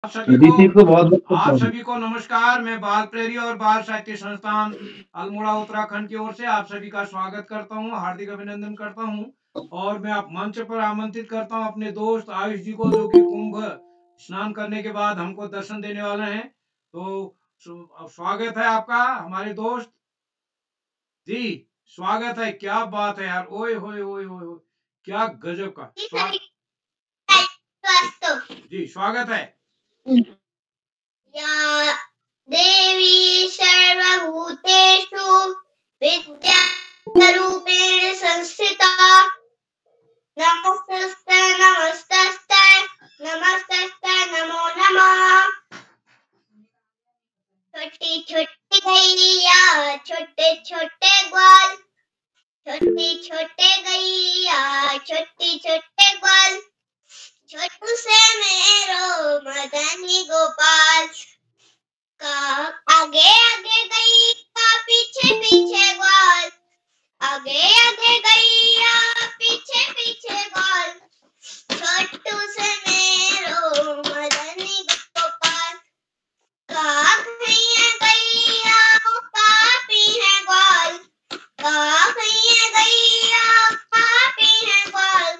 आप सभी को अदिति को बहुत बहुत आप शुभकामनाएं। सभी को नमस्कार। मैं बाल प्रेरी और बाल साहित्य संस्थान अल्मोड़ा उत्तराखंड की ओर से आप सभी का स्वागत करता हूं, हार्दिक अभिनंदन करता हूं। और मैं आप मंच पर आमंत्रित करता हूं अपने दोस्त आयुष जी को, जो कि कुंभ स्नान करने के बाद हमको दर्शन देने वाले हैं। तो स्वागत है आपका हमारे दोस्त जी। स्वागत है। क्या बात है यार, ओए होए होए होए होए, क्या गजब का जी स्वागत है। या देवी सर्वभूतेषु विद्यारूपेण संस्थिता नमस्तस्ते नमस्तस्ते नमस्तस्ते नमो नमः। छोटी छोटी गैया छोटे छोटे ग्वाल, छोटे छोटे गैया छोटे छोटे ग्वाल, छोटू से मेरो मदनी गोपाल। का आगे आगे गैया पीछे पीछे ग्वाल, आगे आगे गैया पीछे पीछे ग्वाल, छोटू से मेरो मदनी गोपाल। का खैया गैया पापी है ग्वाल, का खैया गैया पापी है ग्वाल,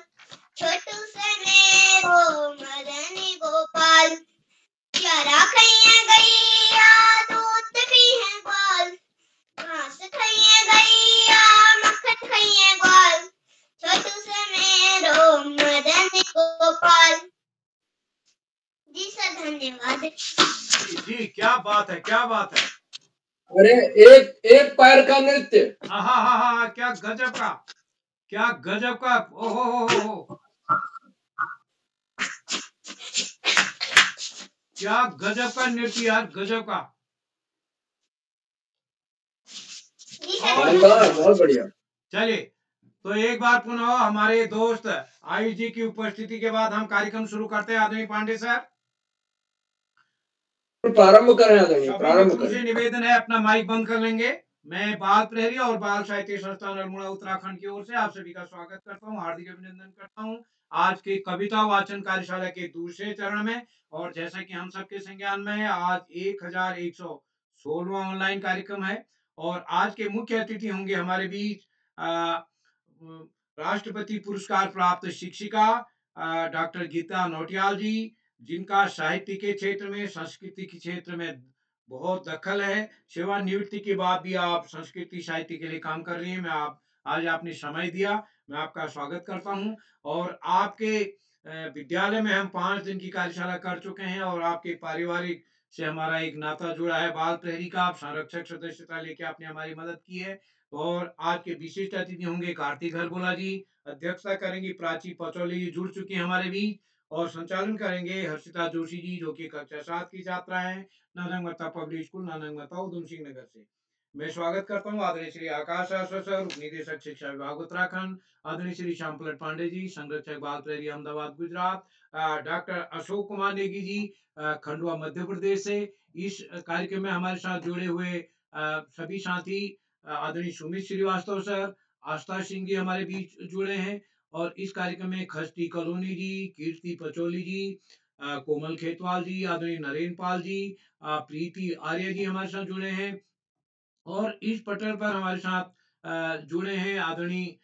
छोटू से मेरो मदनी गोपाल। चरा खैया गैया दूध पी है ग्वाल, घास खैया गैया मक्खन खैया ग्वाल, छोटू से मेरो मदन गोपाल। जी सर, धन्यवाद। जी क्या बात है, क्या बात है। अरे एक एक पैर का नृत्य। हाँ हाँ हाँ हाँ, क्या गजब का, क्या गजब का। ओहो हो, क्या गजब का नृत्य यार, गजब का। बहुत बढ़िया। चलिए, तो एक बार पुनः हमारे दोस्त आयुष जी की उपस्थिति के बाद हम कार्यक्रम शुरू करते हैं। आदरणीय पांडे सर, प्रारंभ करें आदरणीय, सभी प्रारंभ मित्रों से करें। निवेदन है, अपना माइक बंद कर लेंगे। मैं बाल प्रहरी और बाल साहित्य संस्थान अल्मोड़ा उत्तराखंड की ओर से आप सभी का स्वागत करता हूं, हार्दिक अभिनंदन करता हूं आज की कविता वाचन कार्यशाला के दूसरे चरण में। और जैसा कि हम सबके संज्ञान में है, आज 1116वां ऑनलाइन कार्यक्रम है। और आज के मुख्य अतिथि होंगे हमारे बीच राष्ट्रपति पुरस्कार प्राप्त शिक्षिका डॉक्टर गीता नौटियाल जी, जिनका साहित्य के क्षेत्र में, संस्कृति के क्षेत्र में बहुत दखल है। सेवानिवृत्ति के बाद भी आप संस्कृति साहित्य के लिए काम कर रही हैं। मैं आप आज आपने समय दिया, मैं आपका स्वागत करता हूं। और आपके विद्यालय में हम 5 दिन की कार्यशाला कर चुके हैं और आपके पारिवारिक से हमारा एक नाता जुड़ा है बाल प्रहरी का। आप संरक्षक सदस्यता लेके आपने हमारी मदद की है। और आज के विशिष्ट अतिथि होंगे कार्तिक हरबोला जी, अध्यक्षता करेंगी प्राची पचौली जी, जुड़ चुकी हैं हमारे बीच। और संचालन करेंगे हर्षिता जोशी जी, जो कि कक्षा 7 की छात्रा हैं, नानंगमता पब्लिक स्कूल, नानंगमता, उधम सिंह नगर से। मैं स्वागत करता हूँ आदरणीय श्री आकाश आश्वर सर, उप निदेशक शिक्षा विभाग उत्तराखंड, आदरणीय श्री श्याम पलट पांडे जी, संरक्षक बाल प्रहरी अहमदाबाद गुजरात, डॉक्टर अशोक कुमार नेगी जी, खंडवा मध्य प्रदेश से। इस कार्यक्रम में हमारे साथ जुड़े हुए सभी साथी आदरणीय सुमित श्रीवास्तव सर, आस्था सिंह जी हमारे बीच जुड़े हैं। और इस कार्यक्रम में खस्ती कॉलोनी जी, कीर्ति पचोली जी, कोमल खेतवाल जी, आदरणीय नरेंद्र पाल जी, प्रीति आर्य जी हमारे साथ जुड़े हैं। और इस पटल पर हमारे साथ जुड़े हैं आदरणीय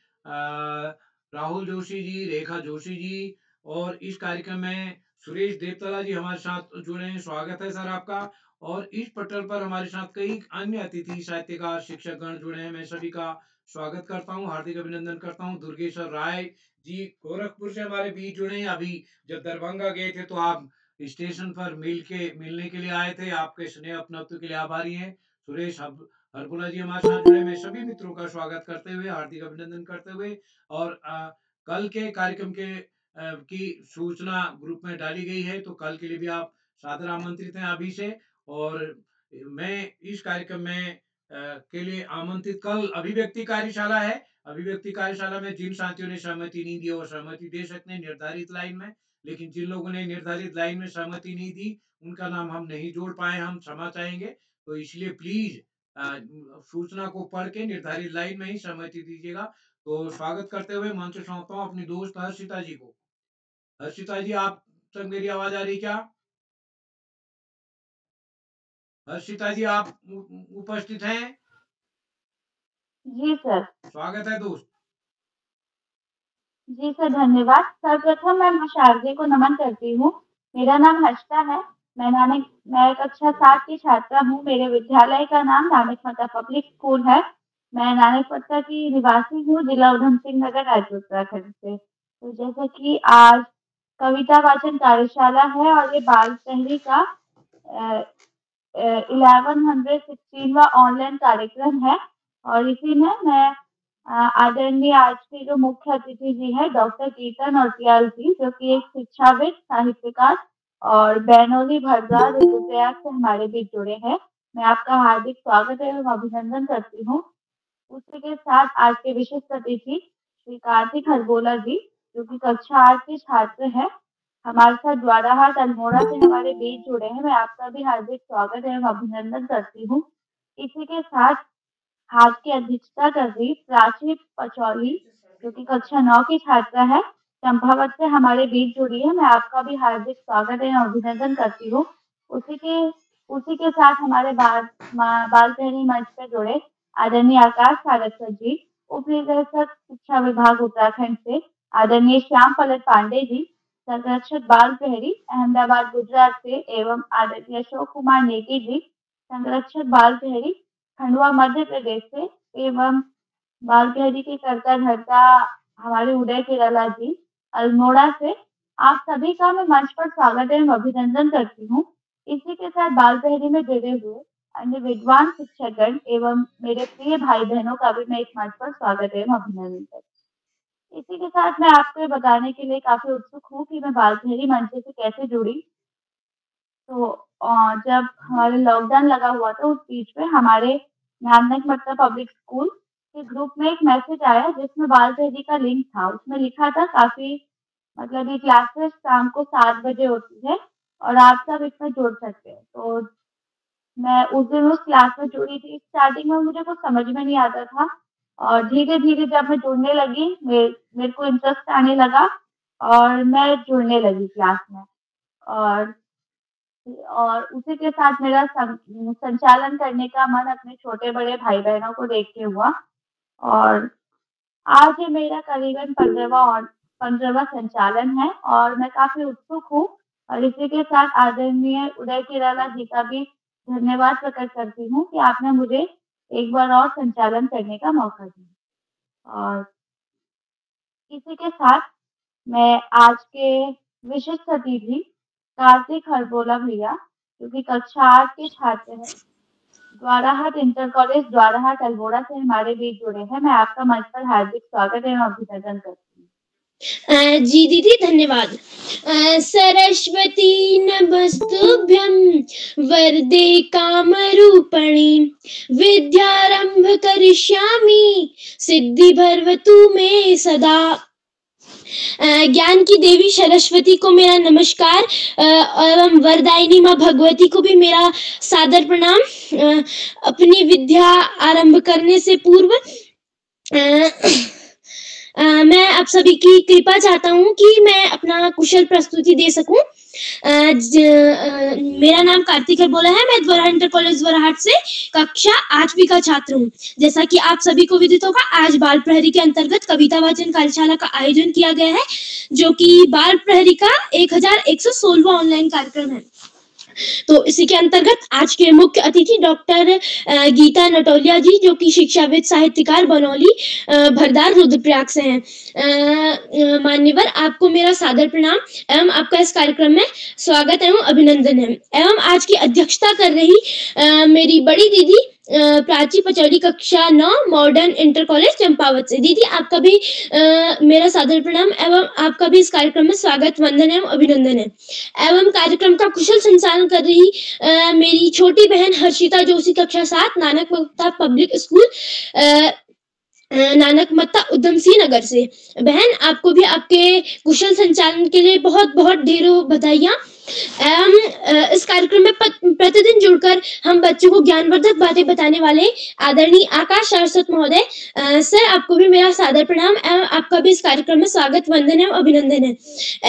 राहुल जोशी जी, रेखा जोशी जी। और इस कार्यक्रम में सुरेश देवतला जी हमारे साथ जुड़े हैं, स्वागत है सर आपका। और इस पटल पर हमारे साथ कई अन्य अतिथि साहित्यकार शिक्षक गण जुड़े हैं, मैं सभी का स्वागत करता हूँ, हार्दिक अभिनंदन करता हूँ। दुर्गेश्वर राय जी गोरखपुर से हमारे बीच जुड़े हैं। अभी जब दरभंगा गए थे तो आप स्टेशन पर मिलने के लिए आए थे, आपके स्नेह अपनत्व के लिए आभारी हैं। सुरेश हरपुला जी हमारे साथ जुड़े। मैं सभी मित्रों का स्वागत करते हुए, हार्दिक अभिनंदन करते हुए। और कल के कार्यक्रम के की सूचना ग्रुप में डाली गई है, तो कल के लिए भी आप सादर आमंत्रित हैं अभी से। और मैं इस कार्यक्रम में के लिए आमंत्रित, कल अभिव्यक्ति कार्यशाला है। अभिव्यक्ति कार्यशाला में जिन साथियों ने सहमति नहीं दी वो सहमति दे सकते हैं निर्धारित लाइन में, लेकिन जिन लोगों ने निर्धारित लाइन में सहमति नहीं दी उनका नाम हम नहीं जोड़ पाए, हम क्षमा चाहेंगे। तो इसलिए प्लीज सूचना को पढ़ के निर्धारित लाइन में ही सहमति दीजिएगा। तो स्वागत करते हुए मंच सौंपता हूँ अपनी दोस्त हर्षिता जी को। हर्षिता जी, आप तक मेरी आवाज आ रही क्या? हर्षिता जी आप उपस्थित हैं? जी सर। स्वागत है दोस्त। जी सर, धन्यवाद। सर्वप्रथम मैं शारदे को नमन करती हूँ। मेरा नाम हर्षिता है। मैं कक्षा 7 की छात्रा हूँ। मेरे विद्यालय का नाम नानक मत्ता पब्लिक स्कूल है। मैं नानक मत्ता की निवासी हूँ, जिला उधम सिंह नगर, राज्य उत्तराखंड से। तो जैसा कि आज कविता वाचन कार्यशाला है और ये बाल शहरी का 1116वां ऑनलाइन कार्यक्रम है और इसी में मैं आदरणीय आज के जो मुख्य अतिथि जी है डॉक्टर गीता नौटियाल जी, जो कि एक शिक्षाविद, साहित्यकार और बैनोली भरदार रुद्रप्रयाग से हमारे बीच जुड़े हैं। मैं आपका हार्दिक स्वागत एवं अभिनंदन करती हूँ। उसी के साथ आज के विशिष्ट अतिथि श्री कार्तिक हरबोला जी, जो कि कक्षा 8 के छात्र हैं, हमारे साथ द्वाराहाट अल्मोड़ा से हमारे बीच जुड़े हैं। मैं आपका भी हार्दिक स्वागत एवं अभिनंदन करती हूँ। इसी के साथ आज की अध्यक्षता कर रही प्राची पचौली, जो कि कक्षा 9 की छात्रा है, चंपावत से हमारे बीच जुड़ी है। मैं आपका भी हार्दिक स्वागत एवं अभिनंदन करती हूँ। उसी के साथ हमारे बाल शहरी मंच पर जुड़े आदरणीय आकाश सारस्वत जी, उप निदेशक शिक्षा विभाग उत्तराखंड से, आदरणीय श्याम पलट पांडे जी, संरक्षक बाल शहरी अहमदाबाद गुजरात से, एवं आदरणीय अशोक कुमार नेगी जी, संरक्षक बाल शहरी खंडवा मध्य प्रदेश से, एवं बाल शहरी के कर्ता धर्ता हमारे उदय केरला जी अल्मोड़ा से। आप सभी का मैं मंच पर स्वागत एवं अभिनंदन करती हूँ। इसी के साथ बाल शहरी में जुड़े हुए अन्य विद्वान शिक्षकगण एवं मेरे प्रिय भाई बहनों का भी मैं इस मंच पर स्वागत एवं अभिनंदन करती हूँ। इसी के साथ मैं आपको ये बताने के लिए काफी उत्सुक हूँ कि मैं बाल शहरी मंच से कैसे जुड़ी। तो जब हमारे लॉकडाउन लगा हुआ था, उस बीच में हमारे नानक मत्ता पब्लिक स्कूल के ग्रुप में एक मैसेज आया जिसमें बाल शहरी का लिंक था। उसमें लिखा था काफी मतलब ये क्लासेस शाम को 7 बजे होती है और आप सब इसमें जुड़ सकते हैं। तो मैं उस दिन उस क्लास में जुड़ी थी। स्टार्टिंग में मुझे कुछ समझ में नहीं आता था और धीरे धीरे जब मैं जुड़ने लगी, मेरे को इंटरेस्ट आने लगा और मैं जुड़ने लगी क्लास में। और उसी के साथ मेरा संचालन करने का मन अपने छोटे बड़े भाई बहनों को देख के हुआ और आज ये मेरा करीबन 15वां संचालन है और मैं काफी उत्सुक हूँ। और इसी के साथ आदरणीय उदय केरला जी का भी धन्यवाद प्रकट करती हूँ कि आपने मुझे एक बार और संचालन करने का मौका दिया। और इसी के साथ मैं आज के विशिष्ट अतिथि कार्तिक हरबोला भैया, जो कि कक्षा 8 के छात्र हैं, द्वाराहाट इंटर कॉलेज द्वाराहाट अल्मोड़ा से हमारे बीच जुड़े हैं। मैं आपका मंच पर हार्दिक स्वागत एवं अभिनंदन करती हूँ। जी दीदी, धन्यवाद। सरस्वती नमस्तुभ्यं वरदे कामरूपिणी विद्यारंभ करिष्यामि सिद्धिर्भवतु मे सदा। ज्ञान की देवी सरस्वती को मेरा नमस्कार एवं वरदायिनी माँ भगवती को भी मेरा सादर प्रणाम। अपनी विद्या आरंभ करने से पूर्व मैं आप सभी की कृपा चाहता हूँ कि मैं अपना कुशल प्रस्तुति दे सकूं। मेरा नाम कार्तिक हरबोला है। मैं द्वाराहाट इंटर कॉलेज द्वाराहाट से कक्षा 8वीं का छात्र हूँ। जैसा कि आप सभी को विदित होगा, आज बाल प्रहरी के अंतर्गत कविता वाचन कार्यशाला का आयोजन किया गया है, जो कि बाल प्रहरी का 1116वां ऑनलाइन कार्यक्रम है। तो इसी के अंतर्गत आज के मुख्य अतिथि डॉक्टर गीता नौटियाल जी, जो कि शिक्षाविद, साहित्यकार, बनौली भरदार रुद्रप्रयाग से हैं। मान्यवर, आपको मेरा सादर प्रणाम एवं आपका इस कार्यक्रम में स्वागत एवं अभिनंदन है। एवं आज की अध्यक्षता कर रही मेरी बड़ी दीदी प्राची पचौली, कक्षा 9 मॉडर्न इंटर कॉलेज चंपावत से। दीदी, आपका भी मेरा सादर प्रणाम एवं आपका भी इस कार्यक्रम में स्वागत, वंदन एवं अभिनंदन है। एवं कार्यक्रम का कुशल संचालन कर रही मेरी छोटी बहन हर्षिता जोशी, कक्षा 7 नानक मत्ता पब्लिक स्कूल नानक मत्ता उधम सिंह नगर से। बहन, आपको भी आपके कुशल संचालन के लिए बहुत बहुत ढेरों बधाइयां। इस कार्यक्रम में प्रतिदिन जुड़कर हम बच्चों को ज्ञानवर्धक बातें बताने वाले आदरणीय आकाश सारस्वत महोदय। सर, आपको भी मेरा सादर प्रणाम एवं आपका भी इस कार्यक्रम में स्वागत, वंदन एवं अभिनंदन है।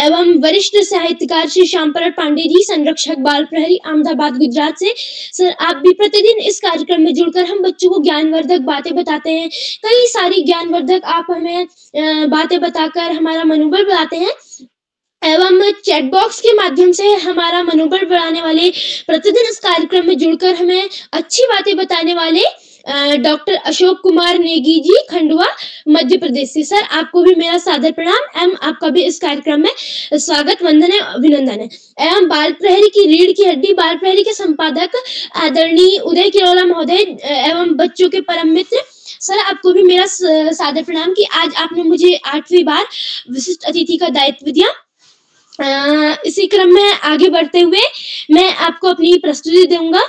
एवं वरिष्ठ साहित्यकार श्री श्यामप्रसाद पांडे जी, संरक्षक बाल प्रहरी, अहमदाबाद, गुजरात से। सर, आप भी प्रतिदिन इस कार्यक्रम में जुड़कर हम बच्चों को ज्ञानवर्धक बातें बताते हैं। कई सारी ज्ञानवर्धक आप हमें बातें बताकर हमारा मनोबल बढ़ाते हैं एवं चैट बॉक्स के माध्यम से हमारा मनोबल बढ़ाने वाले, प्रतिदिन इस कार्यक्रम में जुड़कर हमें अच्छी बातें बताने वाले डॉक्टर अशोक कुमार नेगी जी, खंडवा, मध्य प्रदेश से। सर, आपको भी मेरा सादर प्रणाम एवं आपका भी इस कार्यक्रम में स्वागत, वंदन है, अभिनंदन है। एवं बाल प्रहरी की रीढ़ की हड्डी, बाल प्रहरी के संपादक आदरणीय उदय किरोला महोदय एवं बच्चों के परम मित्र। सर, आपको भी मेरा सादर प्रणाम कि आज आपने मुझे 8वीं बार विशिष्ट अतिथि का दायित्व दिया। इसी क्रम में आगे बढ़ते हुए मैं आपको अपनी प्रस्तुति दूंगा,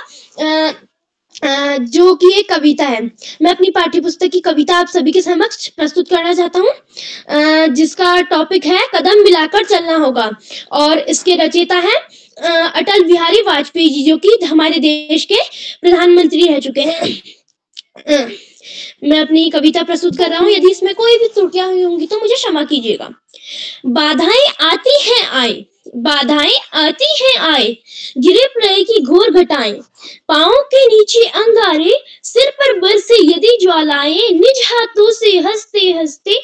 जो कि एक कविता है। मैं अपनी पाठ्यपुस्तक की कविता आप सभी के समक्ष प्रस्तुत करना चाहता हूँ, जिसका टॉपिक है कदम मिलाकर चलना होगा, और इसके रचयिता है अटल बिहारी वाजपेयी जी, जो कि हमारे देश के प्रधानमंत्री रह चुके हैं। मैं अपनी कविता प्रस्तुत कर रहा हूँ, यदि इसमें कोई भी त्रुटियां हुई होंगी तो मुझे क्षमा कीजिएगा। बाधाएं आती हैं आए, बाधाएं आती हैं आए, गिरे प्रलय की घोर घटाएं, पांवों के नीचे अंगारे, सिर पर बरसे यदि ज्वालाएं, निज हाथों से हंसते हंसते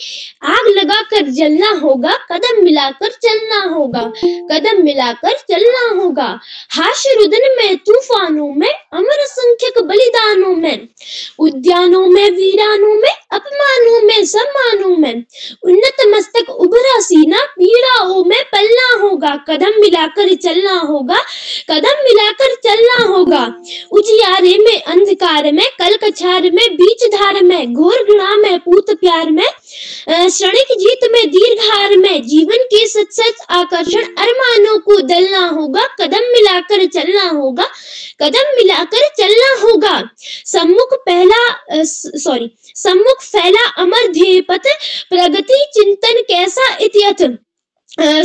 आग लगाकर जलना होगा, कदम मिलाकर चलना होगा, कदम मिलाकर चलना होगा। हाश रुदन में, तूफानों में, अमर असंख्यक बलिदानों में, उद्यानों में, वीरानों में, अपमानों में, सम्मानों में, उन्नत मस्तक उभरा सीना, पीड़ाओं में पलना होगा, कदम मिलाकर चलना होगा, कदम मिलाकर चलना होगा। उजियारे में, अंधकार में, कल कछार में, बीच धार में, घोर घृणा में, पूत प्यार में, क्षणिक जीत में, दीर्घहार में, जीवन के सच सच आकर्षण अरमानों को दलना होगा, कदम मिलाकर चलना होगा, कदम मिलाकर चलना होगा। सम्मुख फैला अमर ध्येय पथ, प्रगति चिंतन कैसा इत्यथ,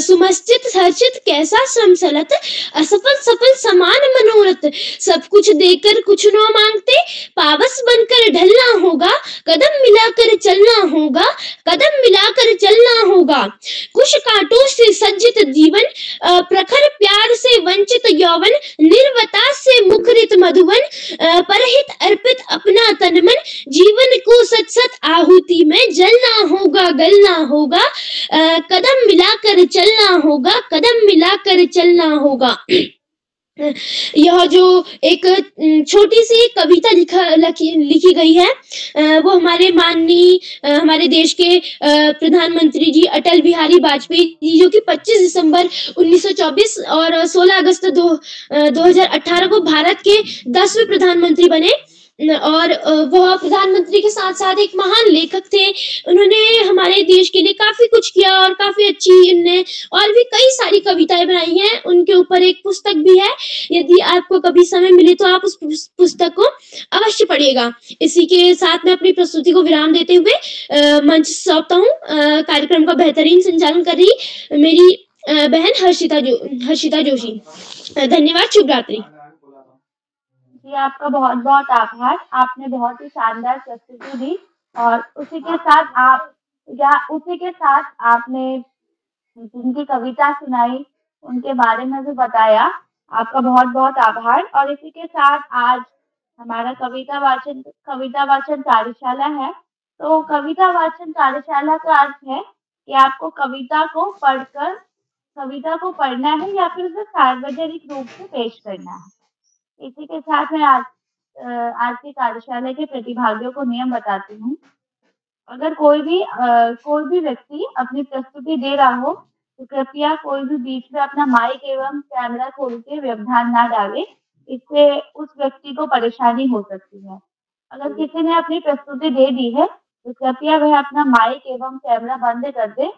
सुमश्चित हर्षित कैसा श्रमसलत, असफल सफल समान मनोरथ, सब कुछ देकर कुछ न मांगते, पावस बनकर ढलना होगा, कदम मिलाकर चलना होगा, कदम मिलाकर चलना होगा। कुछ कांटों से सज्जित जीवन, प्रखर प्यार से वंचित यौवन, निर्वता से मुखरित मधुवन, परहित अर्पित अपना तन मन, जीवन को सच सच आहुति में जलना होगा, गलना होगा, कदम मिलाकर चलना होगा, कदम मिलाकर चलना होगा। यह जो एक छोटी सी कविता लिखी गई है, वो हमारे माननीय हमारे देश के प्रधानमंत्री जी अटल बिहारी वाजपेयी जी, जो कि 25 दिसंबर 1924 और 16 अगस्त 2018 को भारत के 10वें प्रधानमंत्री बने, और वह प्रधानमंत्री के साथ साथ एक महान लेखक थे। उन्होंने हमारे देश के लिए काफी कुछ किया और काफी अच्छी इनने और भी कई सारी कविताएं बनाई हैं। उनके ऊपर एक पुस्तक भी है, यदि आपको कभी समय मिले तो आप उस पुस्तक को अवश्य पढ़िएगा। इसी के साथ मैं अपनी प्रस्तुति को विराम देते हुए मंच सौंपता हूँ। कार्यक्रम का बेहतरीन संचालन कर रही मेरी बहन हर्षिता जोशी। धन्यवाद, शुभ रात्रि। जी, आपका बहुत बहुत आभार। आपने बहुत ही शानदार प्रस्तुति दी और उसी के साथ आपने जिनकी कविता सुनाई उनके बारे में भी बताया। आपका बहुत बहुत आभार। और इसी के साथ आज हमारा कविता वाचन कार्यशाला है। तो कविता वाचन कार्यशाला का अर्थ है कि आपको कविता को पढ़ना है या फिर उसे सार्वजनिक रूप से पेश करना है। इसी के साथ मैं आज की कार्यशाला के प्रतिभागियों को नियम बताती हूँ। अगर कोई भी व्यक्ति अपनी प्रस्तुति दे रहा हो तो कृपया कोई भी बीच में अपना माइक एवं कैमरा खोल के व्यवधान ना डाले, इससे उस व्यक्ति को परेशानी हो सकती है। अगर किसी ने अपनी प्रस्तुति दे दी है तो कृपया वह अपना माइक एवं कैमरा बंद कर दे।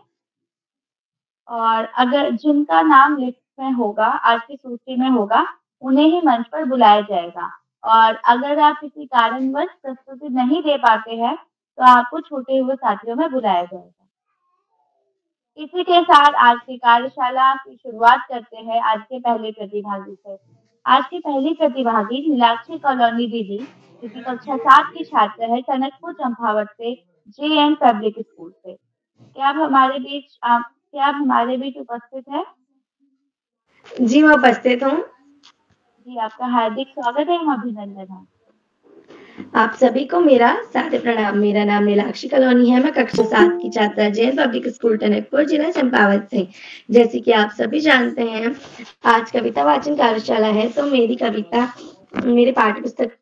और अगर जिनका नाम लिस्ट में होगा, आज की सूची में होगा, उन्हें ही मंच पर बुलाया जाएगा। और अगर आप किसी कारणवश प्रस्तुति नहीं दे पाते हैं तो आपको छूटे हुए साथियों में बुलाया जाएगा। इसी के साथ आज की कार्यशाला की शुरुआत करते हैं आज के पहले प्रतिभागी से। आज की पहली प्रतिभागी नीलाक्षी कॉलोनी दीदी, जो कि कक्षा 7 की छात्र है, टनकपुर चंपावत से, JN पब्लिक स्कूल से। क्या आप हमारे बीच उपस्थित है? जी, मैं उपस्थित हूँ। जी, आपका हार्दिक स्वागत है, अभिनंदन है। आप सभी को मेरा सादर प्रणाम। मेरा नाम नीलाक्षी कॉलोनी है। मैं कक्षा 7 की छात्रा JN पब्लिक स्कूल टनकपुर, जिला चंपावत से। जैसे कि आप सभी जानते हैं, आज कविता वाचन कार्यशाला है, तो मेरी कविता मेरे पाठ्य पुस्तक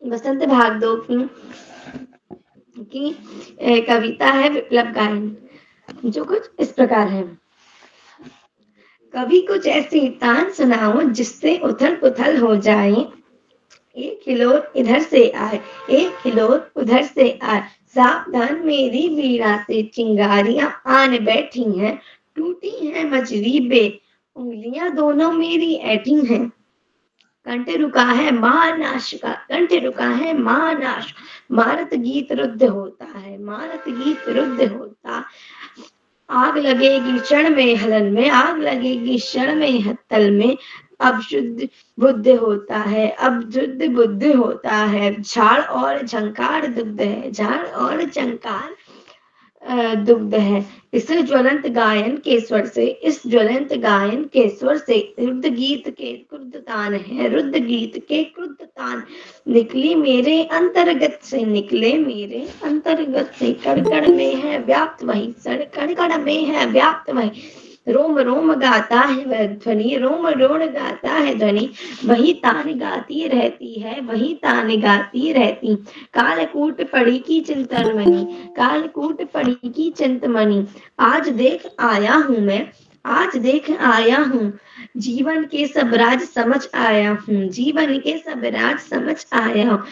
बसंत भाग 2 की कविता है विप्लव गायन, जो कुछ इस प्रकार है। कभी कुछ ऐसी तान सुनाओ जिससे उथल पुथल हो जाए, एक हिलोर इधर से आए, एक हिलोर उधर से आए, सावधान मेरी वीणा से चिंगारियां आन बैठी हैं, टूटी हैं मजरीबे, उंगलियां दोनों मेरी ऐठी हैं। कंठ रुका है महानाश का, कंठ रुका है महानाश, मारत गीत रुद्ध होता है, मारत गीत रुद्ध होता। आग लगेगी क्षण में हलन में, आग लगेगी क्षण में हत्तल में, अब शुद्ध बुद्ध होता है, अब शुद्ध बुद्ध होता है। झाड़ और झंकार दुग्ध है, झाड़ और झंकार दुग्ध है। इस ज्वलंत गायन के स्वर से, इस ज्वलंत गायन के स्वर से रुद्ध गीत के क्रुद्ध तान है, रुद्ध गीत के क्रुद्ध तान निकली मेरे अंतर्गत से, निकले मेरे अंतर्गत से। कड़कड़ में है व्याप्त वही सड़, कड़कड़ में है व्याप्त वही, रोम रोम गाता है वह ध्वनि, रोम रोम गाता है ध्वनि, वही तान गाती रहती है, वही तान गाती रहती। कालकूट पड़ी की चिंतनमणि, कालकूट पड़ी की चिंतमणि, आज देख आया हूँ मैं, आज देख आया हूँ, जीवन के सब राज समझ आया हूँ, जीवन के सब राज समझ आया हूँ।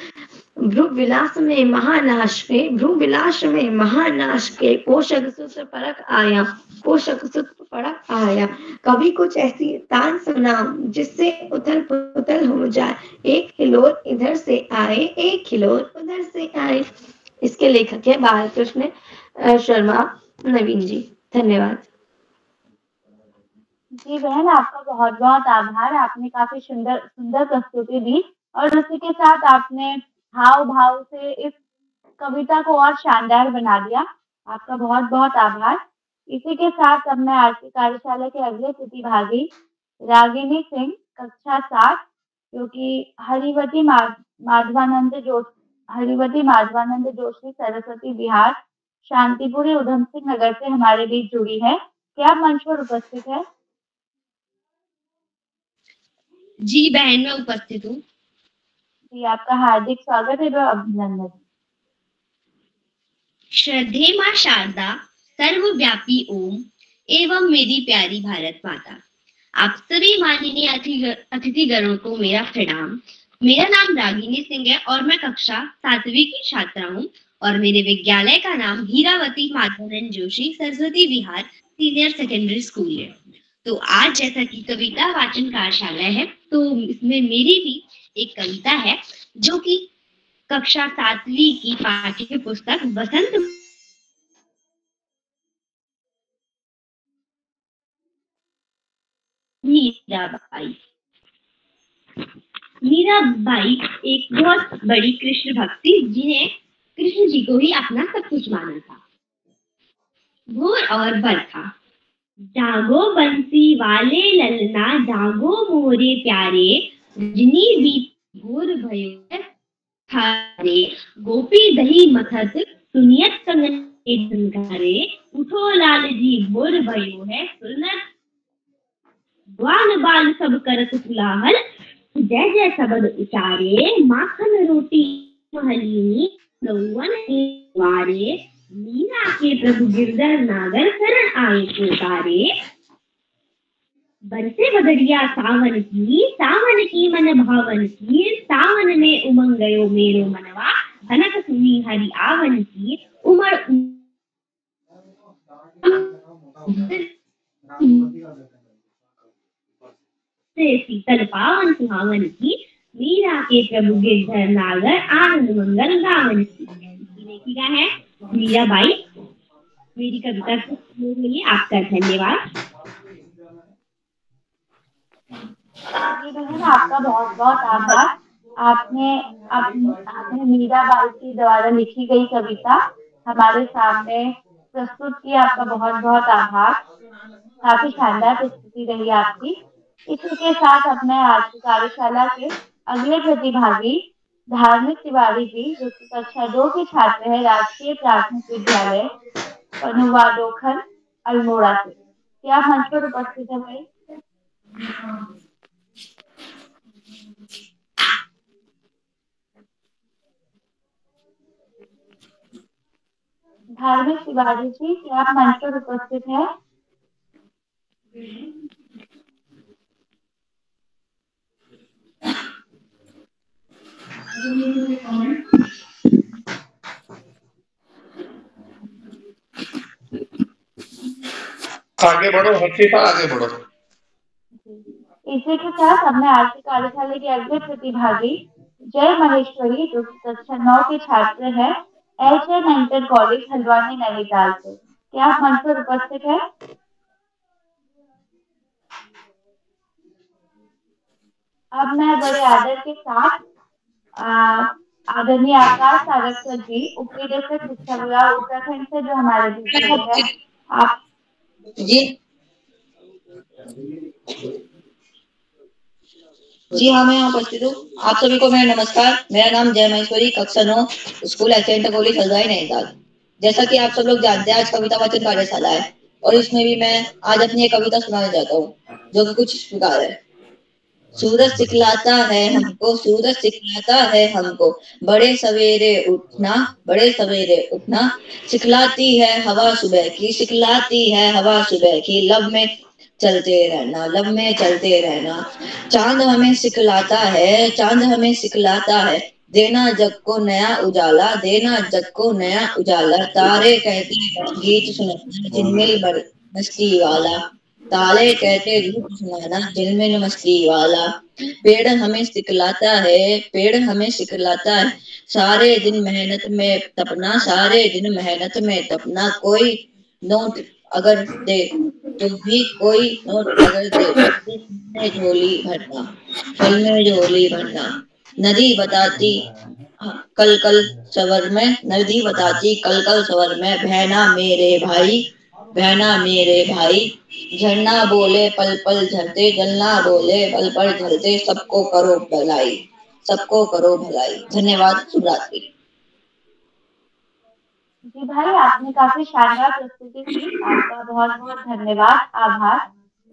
भ्रू विलास में महानाश के, भ्रू विलास में महानाश के, पोषक सूत्र परख आया, पोषक सूत्र परख आया। कभी कुछ ऐसी तान सुनाओ जिससे उथल पुथल हो जाए, एक हिलोर इधर से आए, एक हिलोर उधर से आए। इसके लेखक है बालकृष्ण शर्मा नवीन जी। धन्यवाद। जी बहन, आपका बहुत बहुत आभार। आपने काफी सुंदर प्रस्तुति दी और उसी के साथ आपने हाव भाव से इस कविता को और शानदार बना दिया। आपका बहुत बहुत आभार। इसी के साथ अब मैं आज की कार्यशाला के अगले प्रतिभागी रागिनी सिंह, कक्षा 7, जो कि हरिवती माधवानंद जोशी सरस्वती विहार, शांतिपुरी, उधम सिंह नगर से हमारे बीच जुड़ी है। क्या आप मंच पर उपस्थित है? जी बहन, मैं उपस्थित हूँ। जी, आपका हार्दिक स्वागत है और अभिनंदन। श्रद्धे माँ शारदा, सर्वव्यापी ओम एवं मेरी प्यारी भारत माता। आप सभी माननीय अतिथिगणों को मेरा प्रणाम। मेरा नाम रागिनी सिंह है और मैं कक्षा 7वीं की छात्रा हूँ और मेरे विद्यालय का नाम Hirawati Madhavanand Joshi Saraswati Vihar senior secondary school है। तो आज जैसा कि कविता वाचन कार्यशाला है, तो इसमें मेरी भी एक कविता है जो कि कक्षा 7वीं की पाठ्य पुस्तक बसंत मीराबाई एक बहुत बड़ी कृष्ण भक्ति, जिन्हें कृष्ण जी को ही अपना सब कुछ माना था। भोर और बरखा, जागो बंसी वाले ललना, जागो मोरे प्यारे, रजनी बीत भोर भयो थारे, गोपी दही मथत सुनियत कंगने, उठो लाल जी भोर भयो है, सुनत ग्वाल बाल सब करत कुलाहल, जय जय शब्द उचारे, माखन रोटी महलीनी नौवन वारे, मीरा के प्रभु गिरधर नागर शरण आए पुकारे। बरसे बदरिया सावन की मन भावन की, सावन में उमंग गयो मेरो मनवा, भनक सुनी हरि आवन की, उमड़ से शीतल पावन सुहावन की, मीरा के प्रभु गिरधर नागर आनंद मंगल गावन की। लेखिका है मीराबाई। मेरी कविता के लिए आपका धन्यवाद। भाती बहन, आपका बहुत बहुत आभार। आपने मीराबाई के द्वारा लिखी गई कविता हमारे सामने प्रस्तुत की। आपका बहुत बहुत आभार। काफी शानदार प्रस्तुति रही आपकी। इसी के साथ अब मैं आज की कार्यशाला के अगले प्रतिभागी धार्मिक तिवारी जी, जो कि कक्षा 2 के छात्र है, राजकीय प्राथमिक विद्यालय पनुवाडोखर अल्मोड़ा से। क्या आप मंच पर उपस्थित है भाई? धार्मिक तिवारी जी, क्या आप मंच पर उपस्थित है? आगे बढ़ो हर्षिता, आगे बढ़ो। इसी के साथ हमने आज की कार्यशाला के अगले प्रतिभागी जय महेश्वरी, जो कि कक्षा 9 के छात्र है, HN inter college Haldwani Nainital से। क्या आप मंच पर उपस्थित है? अब मैं बड़े आदर के साथ आदरणीय आकाश सारस्वत जी, उपनिदेशक शिक्षा विभाग उत्तराखंड से, जो हमारे बीच में है, आप जी हाँ, मैं यहाँ उपस्थित हूँ। आप सभी को मेरा नमस्कार। मेरा नाम जय महेश्वरी, कक्षा 9, school HN inter college Haldwani Nainital. जैसा कि आप सब लोग जानते हैं, आज कविता वाचन कार्यशाला है और इसमें भी मैं आज अपनी एक कविता सुनाना चाहता हूँ, जो कि कुछ इस प्रकार है। सूरज सिखलाता है हमको, सूरज सिखलाता है हमको, बड़े सवेरे उठना, बड़े सवेरे उठना, सिखलाती है हवा सुबह की, सिखलाती है हवा सुबह की, लब में चलते रहना, लब में चलते रहना। चांद हमें सिखलाता है, चांद हमें सिखलाता है, देना जग को नया उजाला, देना जग को नया उजाला। तारे कहते हैं गीत सुनाना, झिलमिल मस्ती वाला, तारे कहते गीत सुनाना, झिलमिल मस्ती वाला। पेड़ हमें सिखलाता है, पेड़ हमें सिखलाता है, सारे दिन मेहनत में तपना, सारे दिन मेहनत में तपना। कोई नोट अगर दे तो भी, कोई नोट अगर दे तो में झोली भरना, फल में झोली भरना। नदी बताती कल कल सवर में, नदी बताती कल कल सवर में, बहना मेरे भाई, बहना मेरे भाई। झरना बोले पल पल झरते, जलना बोले पल पल झरते, सबको करो भलाई, सबको करो भलाई। धन्यवाद। शुभ रात्रि। जी भाई, आपने काफी शानदार प्रस्तुति की। आपका बहुत बहुत धन्यवाद, आभार।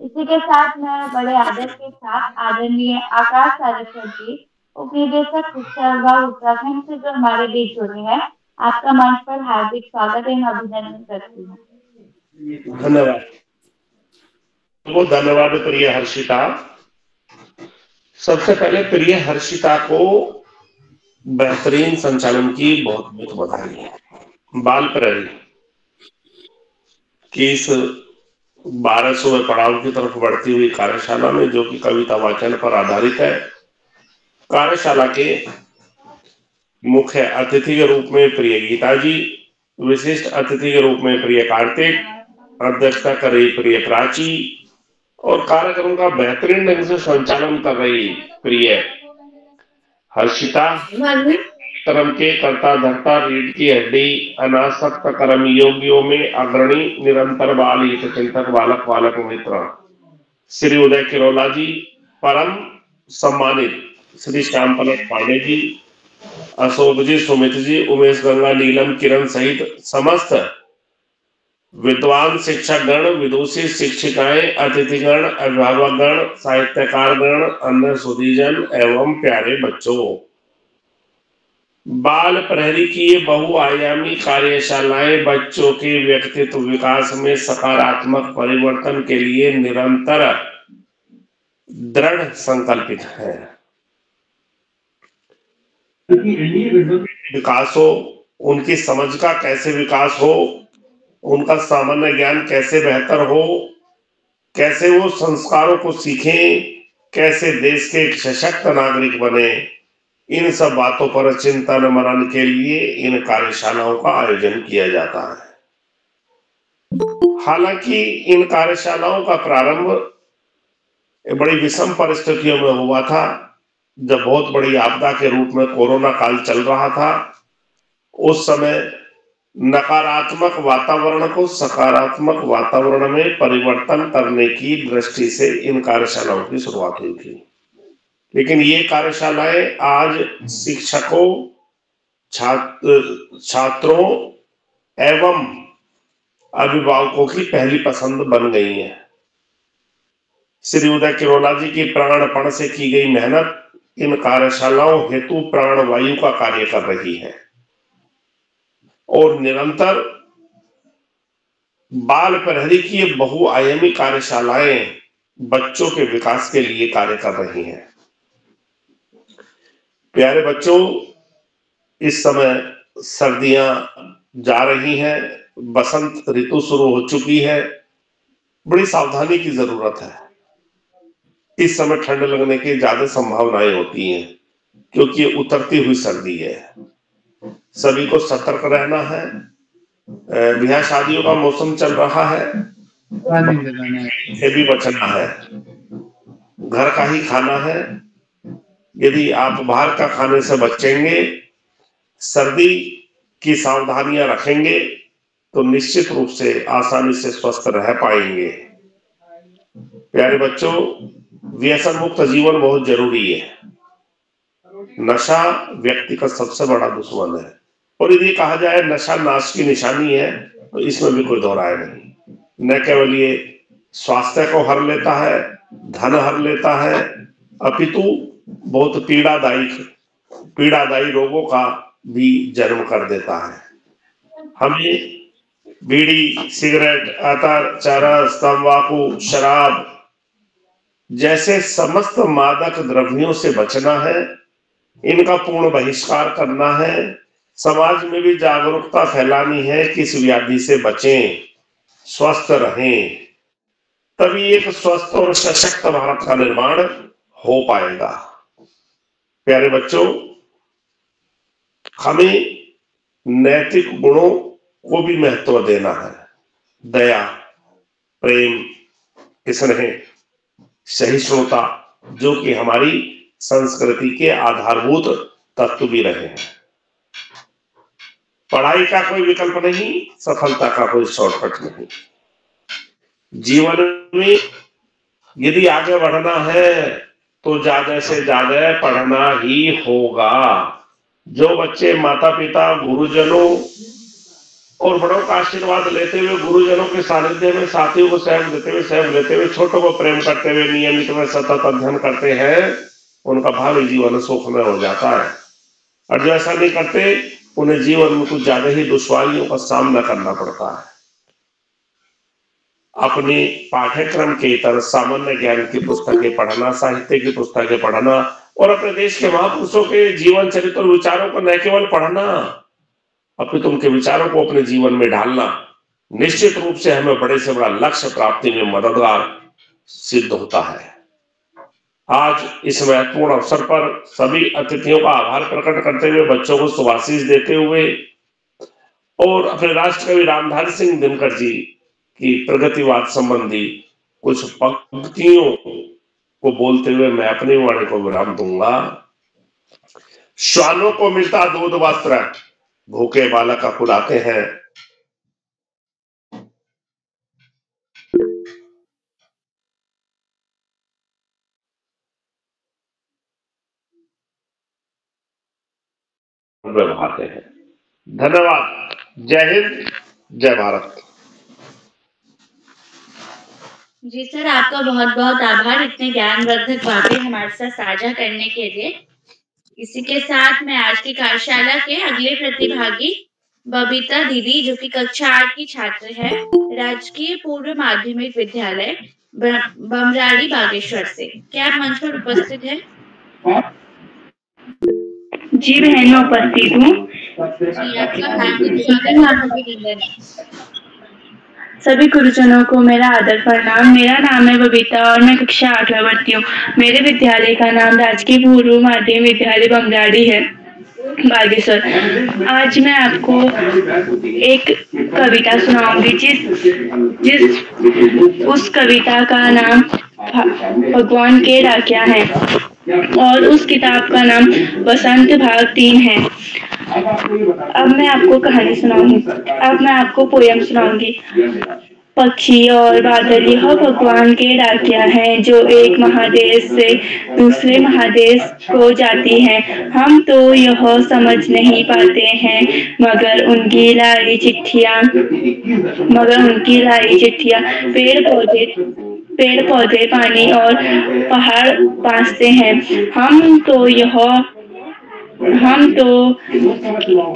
इसी के साथ मैं बड़े आदर के साथ आदरणीय आकाश सारस्वत जी, उपनिदेशक शिक्षा विभाग उत्तराखंड से, जो हमारे बीच जुड़े हैं, आपका मंच पर हार्दिक स्वागत एवं अभिनंदन करती हूँ। धन्यवाद। बहुत धन्यवाद प्रिय हर्षिता। सबसे पहले प्रिय हर्षिता को बेहतरीन संचालन की बहुत बहुत बधाई। बाल प्रहरी की इस 1200वें पड़ाव की तरफ बढ़ती हुई कार्यशाला में, जो कि कविता वाचन पर आधारित है, कार्यशाला के मुख्य अतिथि के रूप में प्रिय गीता जी, विशिष्ट अतिथि के रूप में प्रिय कार्तिक, अध्यक्षता कर रही प्रिय प्राची और कार्यक्रम का बेहतरीन ढंग से संचालन कर रही प्रिय हर्षिता। कर्म के कर्ता धर्ता, रीढ़ की हड्डी, अनासक्त कर्म योगियों में अग्रणी, निरंतर बाल हित चिंतक, बालक बालक मित्र श्री उदय किरोला जी, परम सम्मानित श्री श्याम पलट पांडे जी, अशोक जी, सुमित जी, उमेश, गंगा, नीलम, किरण सहित समस्त विद्वान शिक्षक गण, विदुषी शिक्षिकाएं, अतिथिगण, अभिभावकगण, साहित्यकार गण, अन्य सुधीजन एवं प्यारे बच्चों, बाल प्रहरी की ये बहुआयामी कार्यशालाएं बच्चों के व्यक्तित्व विकास में सकारात्मक परिवर्तन के लिए निरंतर दृढ़ संकल्पित है। विकास हो, उनकी समझ का कैसे विकास हो, उनका सामान्य ज्ञान कैसे बेहतर हो, कैसे वो संस्कारों को सीखें, कैसे देश के एक सशक्त नागरिक बने, इन सब बातों पर चिंतन मनन के लिए इन कार्यशालाओं का आयोजन किया जाता है। हालांकि इन कार्यशालाओं का प्रारंभ बड़ी विषम परिस्थितियों में हुआ था, जब बहुत बड़ी आपदा के रूप में कोरोना काल चल रहा था। उस समय नकारात्मक वातावरण को सकारात्मक वातावरण में परिवर्तन करने की दृष्टि से इन कार्यशालाओं की शुरुआत हुई थी। लेकिन ये कार्यशालाएं आज शिक्षकों, छात्रों एवं अभिभावकों की पहली पसंद बन गई है। श्री उदय किरोला जी की प्राणपण से की गई मेहनत इन कार्यशालाओं हेतु प्राणवायु का कार्य कर रही है और निरंतर बाल प्रहरी की ये बहुआयामी कार्यशालाएं बच्चों के विकास के लिए कार्य कर रही हैं। प्यारे बच्चों, इस समय सर्दियां जा रही हैं, बसंत ऋतु शुरू हो चुकी है। बड़ी सावधानी की जरूरत है। इस समय ठंड लगने की ज्यादा संभावनाएं होती हैं क्योंकि ये उतरती हुई सर्दी है। सभी को सतर्क रहना है। ब्याह शादियों का मौसम चल रहा है, ये भी बचना है। घर का ही खाना है। यदि आप बाहर का खाने से बचेंगे, सर्दी की सावधानियां रखेंगे तो निश्चित रूप से आसानी से स्वस्थ रह पाएंगे। प्यारे बच्चों, व्यसन मुक्त जीवन बहुत जरूरी है। नशा व्यक्ति का सबसे बड़ा दुश्मन है और यदि कहा जाए नशा नाश की निशानी है तो इसमें भी कोई दो राय नहीं। न केवल ये स्वास्थ्य को हर लेता है, धन हर लेता है, अपितु बहुत पीड़ादायी रोगों का भी जन्म कर देता है। हमें बीड़ी, सिगरेट, अतर, चरस, तंबाकू, शराब जैसे समस्त मादक द्रव्यों से बचना है। इनका पूर्ण बहिष्कार करना है। समाज में भी जागरूकता फैलानी है कि इस व्याधि से बचें, स्वस्थ रहें, तभी एक स्वस्थ और सशक्त भारत का निर्माण हो पाएगा। प्यारे बच्चों, हमें नैतिक गुणों को भी महत्व देना है। दया, प्रेम, स्नेह, सहिष्णुता, जो कि हमारी संस्कृति के आधारभूत तत्व भी रहे हैं। पढ़ाई का कोई विकल्प नहीं, सफलता का कोई शॉर्टकट नहीं। जीवन में यदि आगे बढ़ना है तो ज्यादा से ज्यादा पढ़ना ही होगा। जो बच्चे माता पिता, गुरुजनों और बड़ों का आशीर्वाद लेते हुए, गुरुजनों के सानिध्य में साथियों को सहयोग लेते हुए, छोटों को प्रेम करते हुए नियमित में सतत अध्ययन करते हैं, उनका भावी जीवन सुखमय हो जाता है। और जो ऐसा नहीं करते, उन्हें जीवन में कुछ ज्यादा ही दुश्वारियों का सामना करना पड़ता है। अपने पाठ्यक्रम के इतर सामान्य ज्ञान की पुस्तकें पढ़ना, साहित्य की पुस्तकें पढ़ना और अपने देश के महापुरुषों के जीवन चरित्र और विचारों को न केवल पढ़ना, अपितु उनके विचारों को अपने जीवन में ढालना निश्चित रूप से हमें बड़े से बड़ा लक्ष्य प्राप्ति में मददगार सिद्ध होता है। आज इस महत्वपूर्ण अवसर पर सभी अतिथियों का आभार प्रकट करते हुए, बच्चों को शुभाशीष देते हुए और अपने राष्ट्र कवि रामधारी सिंह दिनकर जी की प्रगतिवाद संबंधी कुछ पंक्तियों को बोलते हुए मैं अपनी वाणी को विराम दूंगा। श्वानों को मिलता दूध वस्त्र, भूखे बालक फुलाते हैं। व्यवहारते हैं। धन्यवाद। जय हिंद, जय भारत। जी सर, आपका बहुत बहुत आभार इतने ज्ञानवर्धक बातें हमारे साथ साझा करने के लिए। इसी के साथ मैं आज की कार्यशाला के अगले प्रतिभागी बबीता दीदी, जो कि कक्षा 8 की छात्र है, राजकीय पूर्व माध्यमिक विद्यालय बमराड़ी बागेश्वर से, क्या आप मंच पर उपस्थित हैं? जी बहन, मैं उपस्थित हूँ। जी, आपका हार्दिक स्वागत है। सभी गुरुजनों को मेरा आदर प्रणाम। मेरा नाम है बबीता और मैं कक्षा 8 में पढ़ती हूँ। मेरे विद्यालय का नाम राजकीय पूर्व माध्यमिक विद्यालय बमराड़ी है। बागेश्वर। आज मैं आपको एक कविता सुनाऊंगी जिस उस कविता का नाम भगवान के डाकिया है और उस किताब का नाम बसंत भाग 3 है। अब मैं आपको कहानी सुनाऊंगी। अब मैं आपको पोयम सुनाऊंगी। पक्षी और बादल यह भगवान के डाकिया हैं जो एक महादेश से दूसरे महादेश को जाती हैं। हम तो यह समझ नहीं पाते हैं मगर उनकी लाई चिट्ठियां पेड़ पौधे पानी और पहाड़ पासते हैं। हम तो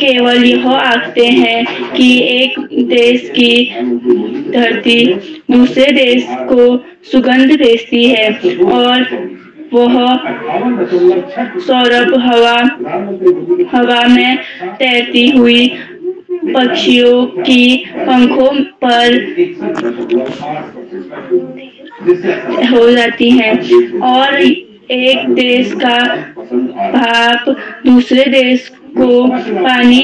केवल यह आखते हैं कि एक देश की धरती दूसरे देश को सुगंध भेजती है और वह सौरभ हवा में तैरती हुई पक्षियों की पंखों पर हो जाती हैं और एक देश का भाप दूसरे देश को पानी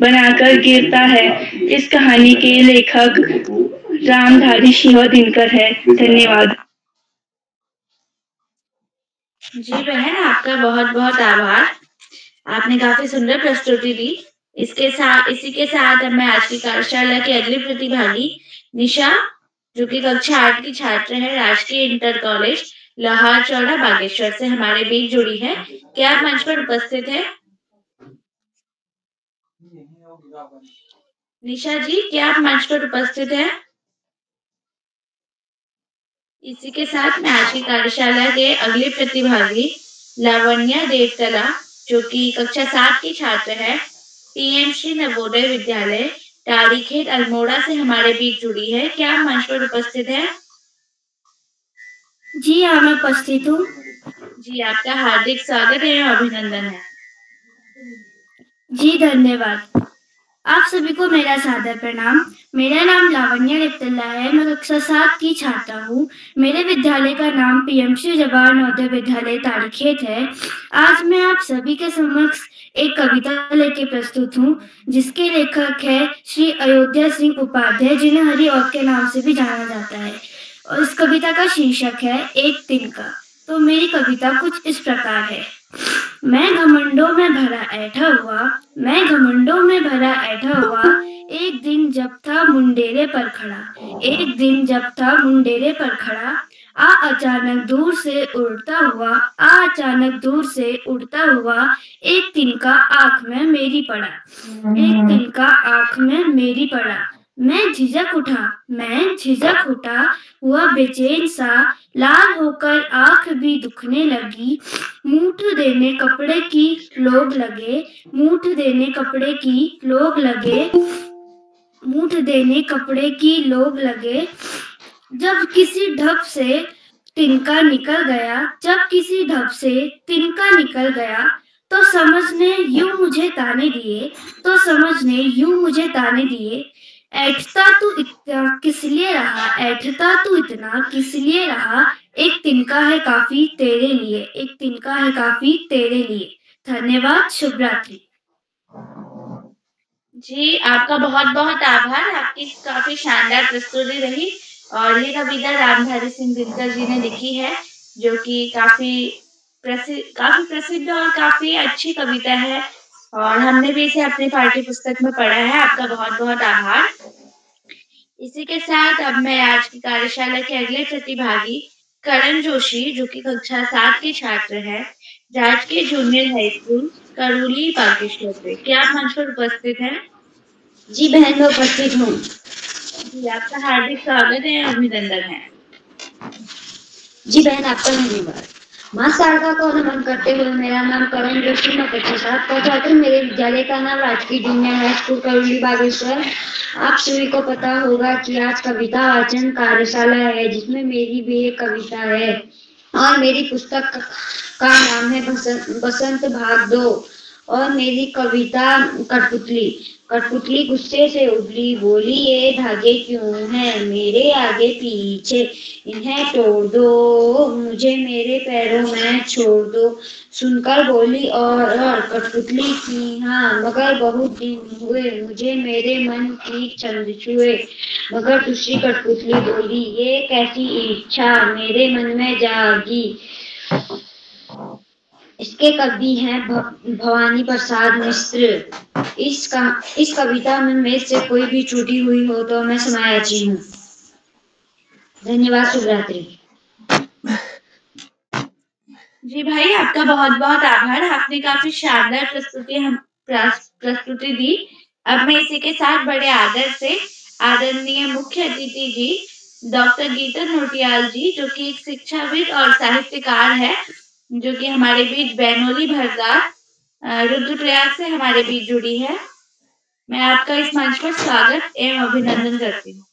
बनाकर गिरता है। इस कहानी के लेखक रामधारी सिंह दिनकर है। धन्यवाद। जी बहन, आपका बहुत बहुत आभार। आपने काफी सुंदर प्रस्तुति दी। इसी के साथ अब मैं आज की कार्यशाला की अगली प्रतिभागी निशा, जो कि कक्षा 8 की छात्र है, राजकीय इंटर कॉलेज लोहार चौड़ा बागेश्वर से हमारे बीच जुड़ी है। क्या आप मंच पर उपस्थित है? निशा जी, क्या आप मंच पर उपस्थित है? इसी के साथ मैं आज की कार्यशाला के अगले प्रतिभागी लावण्या देवतला, जो कि कक्षा 7 की छात्र है, पीएम श्री नवोदय विद्यालय टारीखेत अल्मोड़ा से हमारे बीच जुड़ी है। क्या आप मंच पर उपस्थित है? जी हाँ, मैं उपस्थित हूँ। जी, आपका हार्दिक स्वागत है और अभिनंदन है। जी धन्यवाद। आप सभी को मेरा सादर प्रणाम। मेरा नाम लावण्या देवतला है। मैं कक्षा 7 की छात्रा हूँ। मेरे विद्यालय का नाम पीएम श्री जवाहर नवोदय विद्यालय टारीखेत है। आज मैं आप सभी के समक्ष एक कविता लेके प्रस्तुत हूँ, जिसके लेखक है श्री अयोध्या सिंह उपाध्याय, जिन्हें हरि और के नाम से भी जाना जाता है। और इस कविता का शीर्षक है एक दिन का। तो मेरी कविता कुछ इस प्रकार है। मैं घमंडों में भरा ऐठा हुआ, एक दिन जब था मुंडेरे पर खड़ा, अचानक दूर से उड़ता हुआ एक तिनका आँख में मेरी पड़ा। मैं झिझक उठा हुआ बेचैन सा, लाल होकर आँख भी दुखने लगी। मूठ देने कपड़े की लोग लगे। जब किसी ढप से तिनका निकल गया, तो समझने यूं मुझे ताने दिए। ऐठता तू इतना किस लिए रहा, एक तिनका है काफी तेरे लिए। धन्यवाद। शुभ रात्रि। जी, आपका बहुत बहुत आभार। आपकी काफी शानदार प्रस्तुति रही और ये कविता रामधारी सिंह दिनकर जी ने लिखी है, जो कि काफी प्रसिद्ध और काफी अच्छी कविता है और हमने भी इसे अपनी पाठ्य पुस्तक में पढ़ा है। आपका बहुत बहुत आभार। इसी के साथ अब मैं आज की कार्यशाला के अगले प्रतिभागी करण जोशी, जो कि कक्षा 7 की छात्र है, राजकीय जूनियर हाई स्कूल करूली बागेश्वर से। क्या आप मंच पर उपस्थित हैं? जी बहन, मैं उपस्थित हूँ। जी, आपका हार्दिक स्वागत है, अभिनंदन है। जी बहन, आपका धन्यवाद। माँ शारदा को नमन करते हुए मेरा नाम करण जोशी, मैं कक्षा 7 का छात्र। मेरे विद्यालय का नाम राजकीय जूनियर हाई स्कूल करूली बागेश्वर। आप सभी को पता होगा कि आज कविता वाचन कार्यशाला है, जिसमें मेरी भी एक कविता है और मेरी पुस्तक का नाम है बसंत भाग 2 और मेरी कविता कठपुतली। कठपुतली गुस्से से उबली, बोली ये धागे क्यों हैं मेरे आगे पीछे, इन्हें तोड़ दो, मुझे मेरे पैरों में छोड़ दो। सुनकर बोली और कठपुतली की हाँ, मगर बहुत दिन हुए मुझे मेरे मन की छंद छुए। मगर दूसरी कठपुतली बोली ये कैसी इच्छा मेरे मन में जागी, इसके कवि हैं भवानी प्रसाद मिश्र। इस कविता में मेरे से कोई भी त्रुटि हुई हो तो मैं क्षमायाची हूँ। धन्यवाद। शुभ रात्रि। जी भाई, आपका बहुत बहुत आभार। आपने काफी शानदार प्रस्तुति दी। अब मैं इसी के साथ बड़े आदर से आदरणीय मुख्य अतिथि जी डॉक्टर गीता नोटियाल जी, जो कि एक शिक्षाविद और साहित्यकार है, जो कि हमारे बीच बैनोली भरदार रुद्रप्रयाग से हमारे बीच जुड़ी है। मैं आपका इस मंच पर स्वागत एवं अभिनंदन करती हूँ।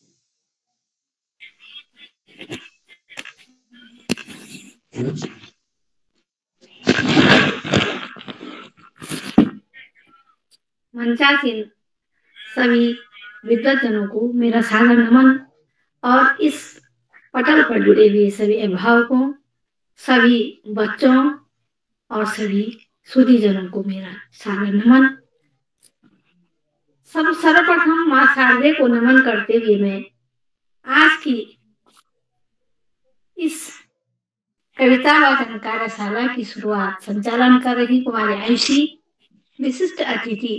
मंचासीन सभी विद्वतजनों को मेरा सादर नमन और इस पटल पर जुड़े हुए सभी अभिभावकों, सभी बच्चों और सभी सुधीजनों को मेरा सादर नमन। सब सर्वप्रथम माँ शारदे को नमन करते हुए मैं आज की इस कविता वाचन कार्यशाला की शुरुआत संचालन कर रही कुमारी आयुषी, विशिष्ट अतिथि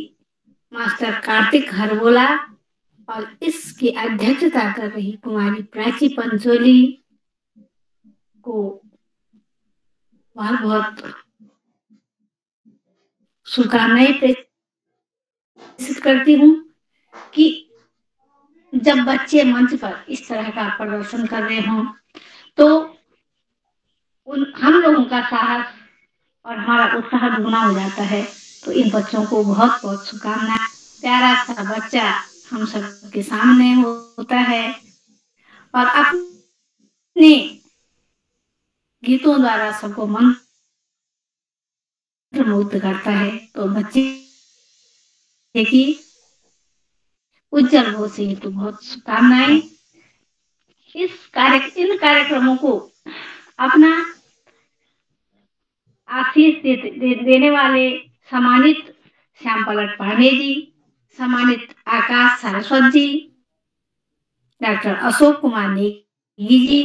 मास्टर कार्तिक हरबोला और इसकी अध्यक्षता कर रही कुमारी प्राची पंचोली को बहुत बहुत शुभकामनाएं प्रेषित करती हूँ कि जब बच्चे मंच पर इस तरह का प्रदर्शन कर रहे हों तो हम लोगों का साहस और हमारा उत्साह दुगना हो जाता है। तो इन बच्चों को बहुत बहुत शुभकामनाएं। प्यारा सा बच्चा हम सब के सामने होता है और अपने गीतों द्वारा सबको मंत्रमुग्ध करता है। तो बच्चे की उज्जवल भविष्य हेतु बहुत शुभकामनाएं। इन कार्यक्रमों को अपना आशीष देने वाले सम्मानित श्याम पलट पांडे जी, सम्मानित आकाश सारस्वत जी, डॉक्टर अशोक कुमार नेगी जी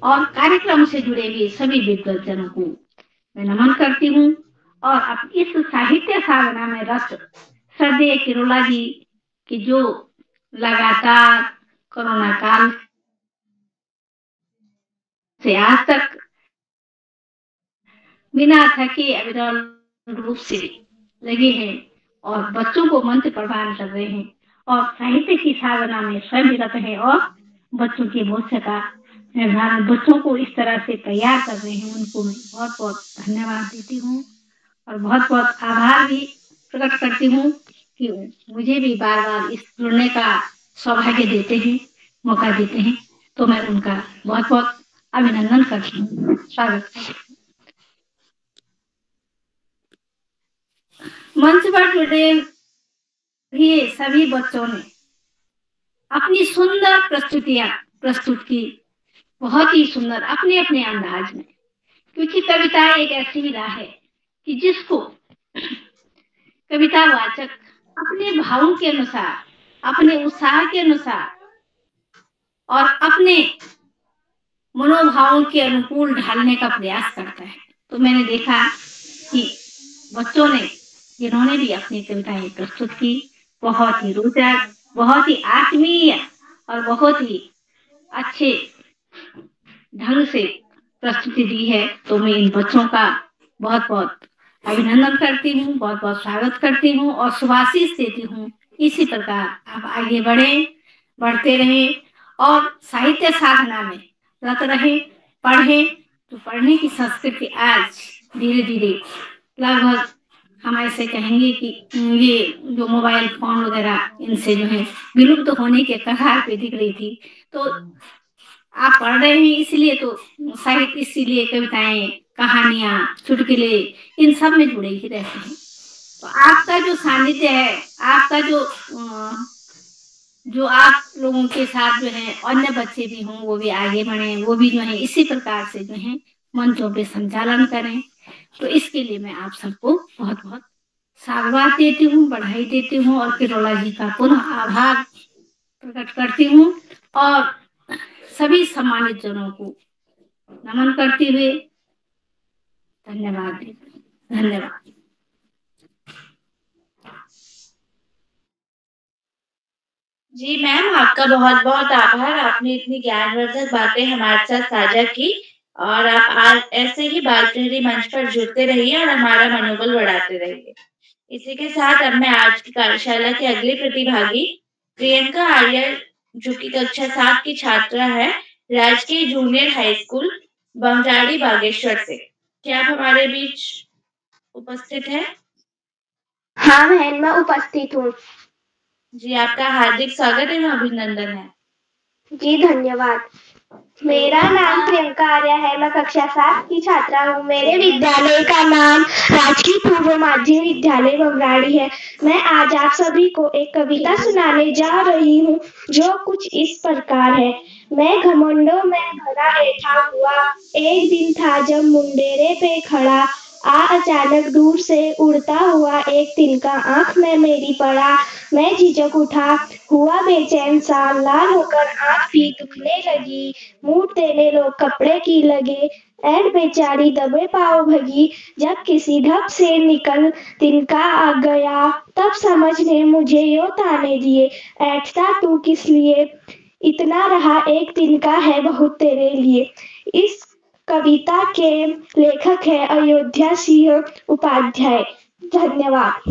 और कार्यक्रम से जुड़े हुए सभी विद्वतजनों को मैं नमन करती हूँ। और अब इस साहित्य साधना में रस श्रद्धेय किरोला जी की जो लगातार कोरोना काल से आज तक बिना थके अविरल रूप से लगे हैं और बच्चों को मंत्र प्रदान कर रहे हैं और साहित्य की साधना में स्वयं रत है और बच्चों के भविष्य का निर्धारण बच्चों को इस तरह से तैयार कर रहे हैं, उनको मैं बहुत बहुत धन्यवाद देती हूँ और बहुत बहुत आभार भी प्रकट करती हूँ कि मुझे भी बार बार इस जुड़ने का सौभाग्य देते हैं, मौका देते हैं। तो मैं उनका बहुत बहुत अभिनंदन करती हूँ, स्वागत करती हूँ। मंच पर जुड़े हुए सभी बच्चों ने अपनी सुंदर प्रस्तुत की, बहुत ही सुंदर अपने अपने अंदाज में, क्योंकि कविता एक ऐसी विधा है कि जिसको कविता वाचक अपने भावों के अनुसार, अपने उत्साह के अनुसार और अपने मनोभावों के अनुकूल ढालने का प्रयास करता है। तो मैंने देखा कि बच्चों ने जिन्होंने भी अपनी कविताएं प्रस्तुत की, बहुत ही रोचक, बहुत ही आत्मीय और बहुत ही अच्छे ढंग से प्रस्तुति दी है। तो मैं इन बच्चों का बहुत बहुत अभिनंदन करती हूँ, बहुत बहुत स्वागत करती हूँ और शुभाशीष देती हूँ। इसी प्रकार आप आगे बढ़ते रहें और साहित्य साधना में रत रहें, पढ़ें। तो पढ़ने की संस्कृति आज धीरे धीरे लगभग हम ऐसे कहेंगे कि ये जो मोबाइल फोन वगैरह इनसे जो है विलुप्त तो होने के कगार पे दिख रही थी। तो आप पढ़ रहे हैं इसलिए तो साहित्य, इसीलिए कविताएं, कहानियां, चुटकुले इन सब में जुड़े ही रहते हैं। तो आपका जो सानिध्य है, आपका जो आप लोगों के साथ जो है अन्य बच्चे भी हों, वो भी आगे बढ़े, वो भी जो है इसी प्रकार से जो है मंचों पे संचालन करें। तो इसके लिए मैं आप सबको बहुत बहुत साधुवाद देती हूँ, बधाई देती हूँ और किरोला जी का पुनः आभार प्रकट करती हूँ और सभी सम्मानित जनों को नमन करते हुए धन्यवाद। धन्यवाद। जी मैम, आपका बहुत बहुत आभार। आपने इतनी ज्ञानवर्धक बातें हमारे साथ साझा की और आप आज ऐसे ही बाल प्रहरी मंच पर जुड़ते रहिए और हमारा मनोबल बढ़ाते रहिए। इसी के साथ अब मैं आज की कार्यशाला के अगले प्रतिभागी प्रियंका आर्य, जो कि कक्षा 7 की छात्रा है, राजकीय जूनियर हाई स्कूल बमजाड़ी बागेश्वर से, क्या आप हमारे बीच उपस्थित है? हाँ बहन, मैं उपस्थित हूँ। जी, आपका हार्दिक स्वागत एवं अभिनंदन है। जी धन्यवाद। मेरा नाम प्रियंका आर्य है, मैं कक्षा 7 की छात्रा हूँ। मेरे विद्यालय का नाम राजकीय पूर्व माध्यमिक विद्यालय बमराड़ी है। मैं आज आप सभी को एक कविता सुनाने जा रही हूँ जो कुछ इस प्रकार है। मैं घमंडों में भरा बैठा हुआ, एक दिन था जब मुंडेरे पे खड़ा, अचानक दूर से उड़ता हुआ एक तिनका आंख में मेरी पड़ा। मैं झिझक उठा, हुआ बेचैन सा, लाल होकर आंख भी दुखने लगी। मूठ देने लोग कपड़े की लगे, ऐड बेचारी दबे पाँव भगी। जब किसी ढप से निकल तिनका आ गया, तब समझ ने मुझे यो ताने दिए, ऐठता तू किस लिए, इतना रहा एक तिनका है बहुत तेरे लिए। इस कविता के लेखक है अयोध्या सिंह उपाध्याय। धन्यवाद।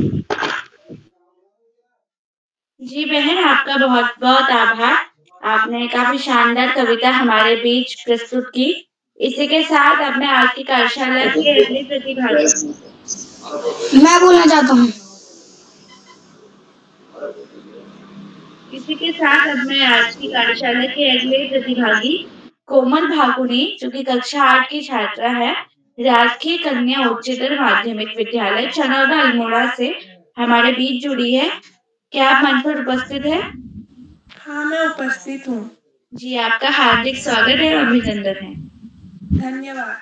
जी बहन, आपका बहुत बहुत आभार। आपने काफी शानदार कविता हमारे बीच प्रस्तुत की। इसी के साथ अब मैं आज की कार्यशाला के अगले प्रतिभागी मैं बोलना चाहता हूँ। इसी के साथ अब मैं आज की कार्यशाला के अगले प्रतिभागी कोमल भाकुनी, जो कि कक्षा 8 की छात्रा है, राजकीय कन्या उच्चतर माध्यमिक विद्यालय चनौदा अल्मोड़ा से हमारे बीच जुड़ी है। क्या आप मंच पर उपस्थित है? हाँ, मैं उपस्थित हूँ। जी, आपका हार्दिक स्वागत है और अभिनंदन है। धन्यवाद।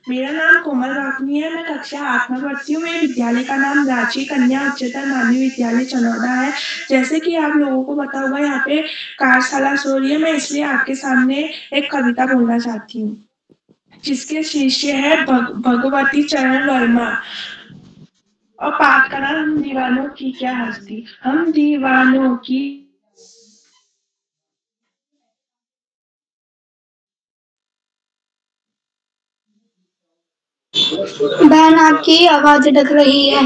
मेरा नाम कोमल भाकुनी है, मैं कक्षा 8 में पढ़ती हूँ। मेरे विद्यालय का नाम राजकीय कन्या उच्चतर माध्यमिक विद्यालय चनौदा है। जैसे कि आप लोगों को पता होगा, यहाँ पे कार्यशाला हो रही है, मैं इसलिए आपके सामने एक कविता बोलना चाहती हूँ जिसके शीर्षक है भगवती चरण वर्मा और पाठ का नाम हम दीवानों की क्या हस्ती। हम दीवानों की बहन, आपकी आवाज अटक रही है।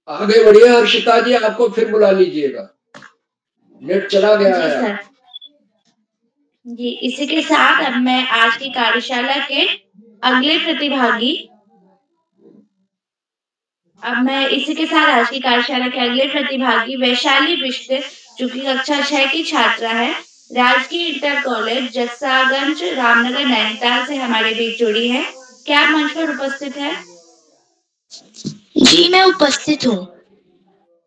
आगे बढ़िए हर्षिता जी, आपको फिर बुला लीजिएगा, नेट चला गया है। जी, इसी के साथ अब मैं आज की कार्यशाला के अगले प्रतिभागी वैशाली बिष्ट, जो कि कक्षा 6 की छात्रा है, राजकीय इंटर कॉलेज जस्सागंज रामनगर नैनीताल से हमारे बीच जुड़ी है। क्या आप मंच पर उपस्थित है? जी, मैं उपस्थित हूँ।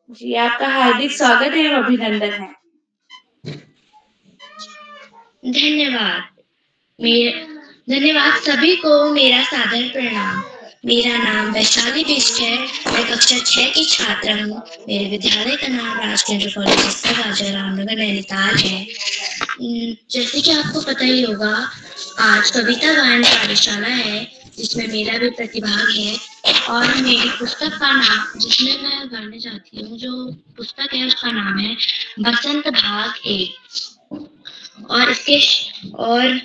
जी, आपका हार्दिक स्वागत है और अभिनंदन है। धन्यवाद सभी को मेरा सादर प्रणाम। मेरा नाम वैशाली बिष्ट है, मैं कक्षा 6 की छात्रा हूँ। मेरे विद्यालय का नाम राजकीय इंटर कॉलेज जस्सागंज रामनगर नैनीताल है। जैसे कि आपको पता ही होगा, आज कविता गायन कार्यशाला है जिसमें मेरा भी प्रतिभाग है और मेरी पुस्तक का नाम, जिसमें मैं गाने चाहती हूँ, जो पुस्तक है उसका नाम है बसंत भाग 1 और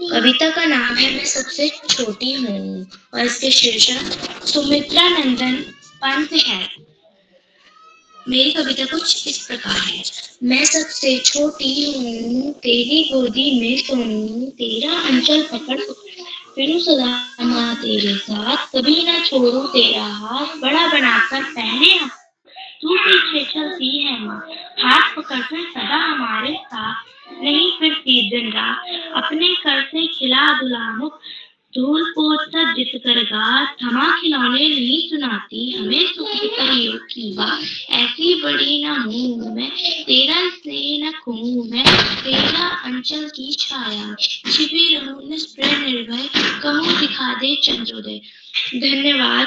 कविता का नाम है मैं सबसे छोटी हूँ और इसके शीर्षक सुमित्रा नंदन पंत है। मेरी कविता कुछ इस प्रकार है। मैं सबसे छोटी हूँ, तेरी गोदी में सोऊं, तेरा अंचल पकड़ फिरूं सदा माँ तेरे साथ, कभी ना छोड़ूं तेरा हाथ, बड़ा बनाकर पहने तू पीछे चलती है माँ, हाथ पकड़ कर सदा हमारे साथ, नहीं फिरती दिन रात अपने घर से खिला दुला मुख, धूल पोत सब जित कर गात, थमा खिलौने नहीं सुनाती हमें सुख परियों की बात, ऐसी बड़ी न हूँ मैं तेरा स्नेह न खूं मैं, तेरा अंचल की छाया छिपी रहूं निष्प्रय निर्भय, कहूँ दिखा दे चंद्रोदय। धन्यवाद,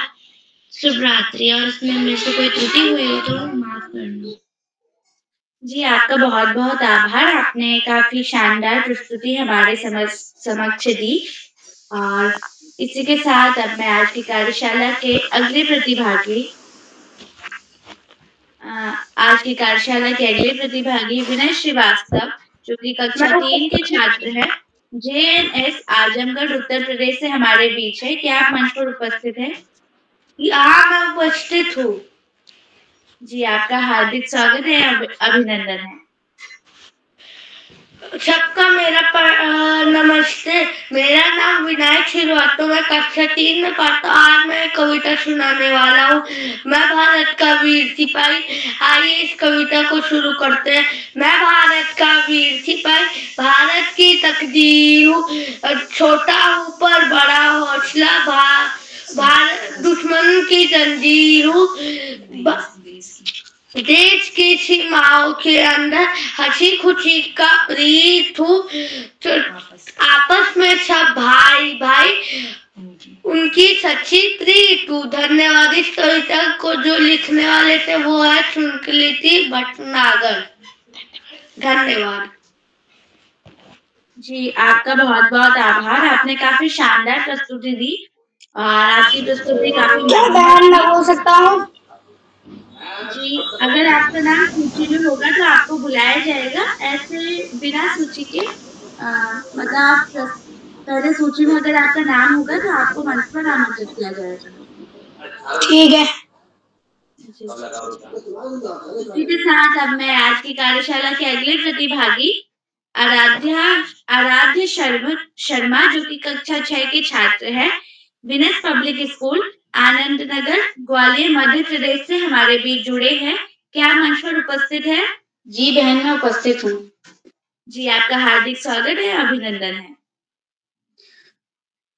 शुभ रात्रि। और इसमें मेरे से कोई त्रुटि हुई हो तो माफ करना। जी आपका बहुत बहुत आभार, आपने काफी शानदार प्रस्तुति हमारे समक्ष दी। और इसी के साथ अब मैं आज की कार्यशाला के अगले प्रतिभागी विनय श्रीवास्तव, जो कि कक्षा 3 के छात्र हैं, JNS आजमगढ़ उत्तर प्रदेश से हमारे बीच है। क्या आप मंच पर उपस्थित हैं? हाँ, मैं उपस्थित हूँ। जी आपका हार्दिक स्वागत है, अभिनंदन है। सबका मेरा नमस्ते। मेरा नाम विनायक श्रीवास्तव, मैं कक्षा 3 में पढ़ता हूँ। आज मैं कविता सुनाने वाला हूँ। मैं भारत का वीर सिपाही। आइए इस कविता को शुरू करते हैं। मैं भारत का वीर सिपाही, भारत की तकदीर हूँ, छोटा हूँ पर बड़ा हौसला, भारत दुश्मन की जंजीर हूँ, देश की सीमाओं के अंदर हंसी खुशी का प्रीत हूँ, आपस में सब भाई भाई उनकी सच्ची प्रीत हूँ। धन्यवाद। इस कविता को जो लिखने वाले थे वो है सुकृति भटनागर। धन्यवाद। जी आपका बहुत बहुत आभार, आपने काफी शानदार प्रस्तुति दी और आपकी प्रस्तुति काफी मैं बोल सकता हूँ? जी अगर आपका नाम सूची में होगा तो आपको बुलाया जाएगा। ऐसे बिना सूची के मतलब आप पहले सूची में अगर आपका नाम होगा तो आपको मंच पर आमंत्रित किया जाएगा। ठीक है। इसी के साथ अब मैं आज की कार्यशाला के अगले प्रतिभागी आराध्य शर्मा, जो कि कक्षा 6 के छात्र हैं, Venus public school Anand Nagar Gwalior Madhya Pradesh से हमारे बीच जुड़े हैं। क्या आप मंच पर उपस्थित है? जी बहन, मैं उपस्थित हूँ। जी आपका हार्दिक स्वागत है, अभिनंदन है।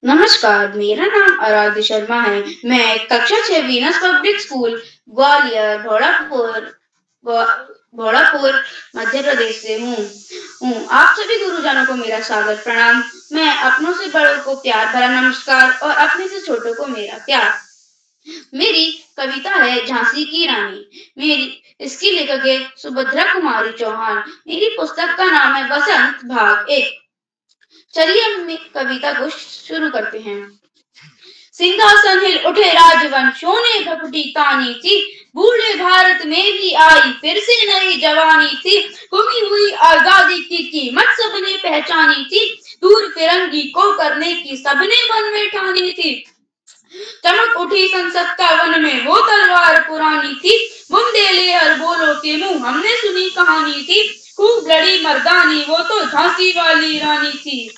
नमस्कार, मेरा नाम आराध्य शर्मा है। मैं कक्षा 6 Venus public school Gwalior भोड़ापुर Madhya Pradesh से हूँ। आप सभी गुरुजनों को मेरा सादर प्रणाम। मैं अपनों से बड़ों को प्यार भरा नमस्कार और अपने से छोटों को मेरा प्यार। मेरी कविता है झांसी की रानी। इसकी लेखक है सुभद्रा कुमारी चौहान। मेरी पुस्तक का नाम है बसंत भाग 1। चलिए हम कविता को शुरू करते हैं। सिंहासन हिल उठे राजवंशों ने भपटी तानी थी, बूढ़े भारत में भी आई फिर से नई जवानी थी, गुमी हुई आजादी की कीमत सबने पहचानी थी, दूर फिरंगी को करने की सबने मन में ठानी थी। चमक उठी संसद का वन में वो तलवार पुरानी थी, बुंदेले हर बोलो के मुंह हमने सुनी कहानी थी, खूब लड़ी मर्दानी वो तो झांसी वाली रानी थी।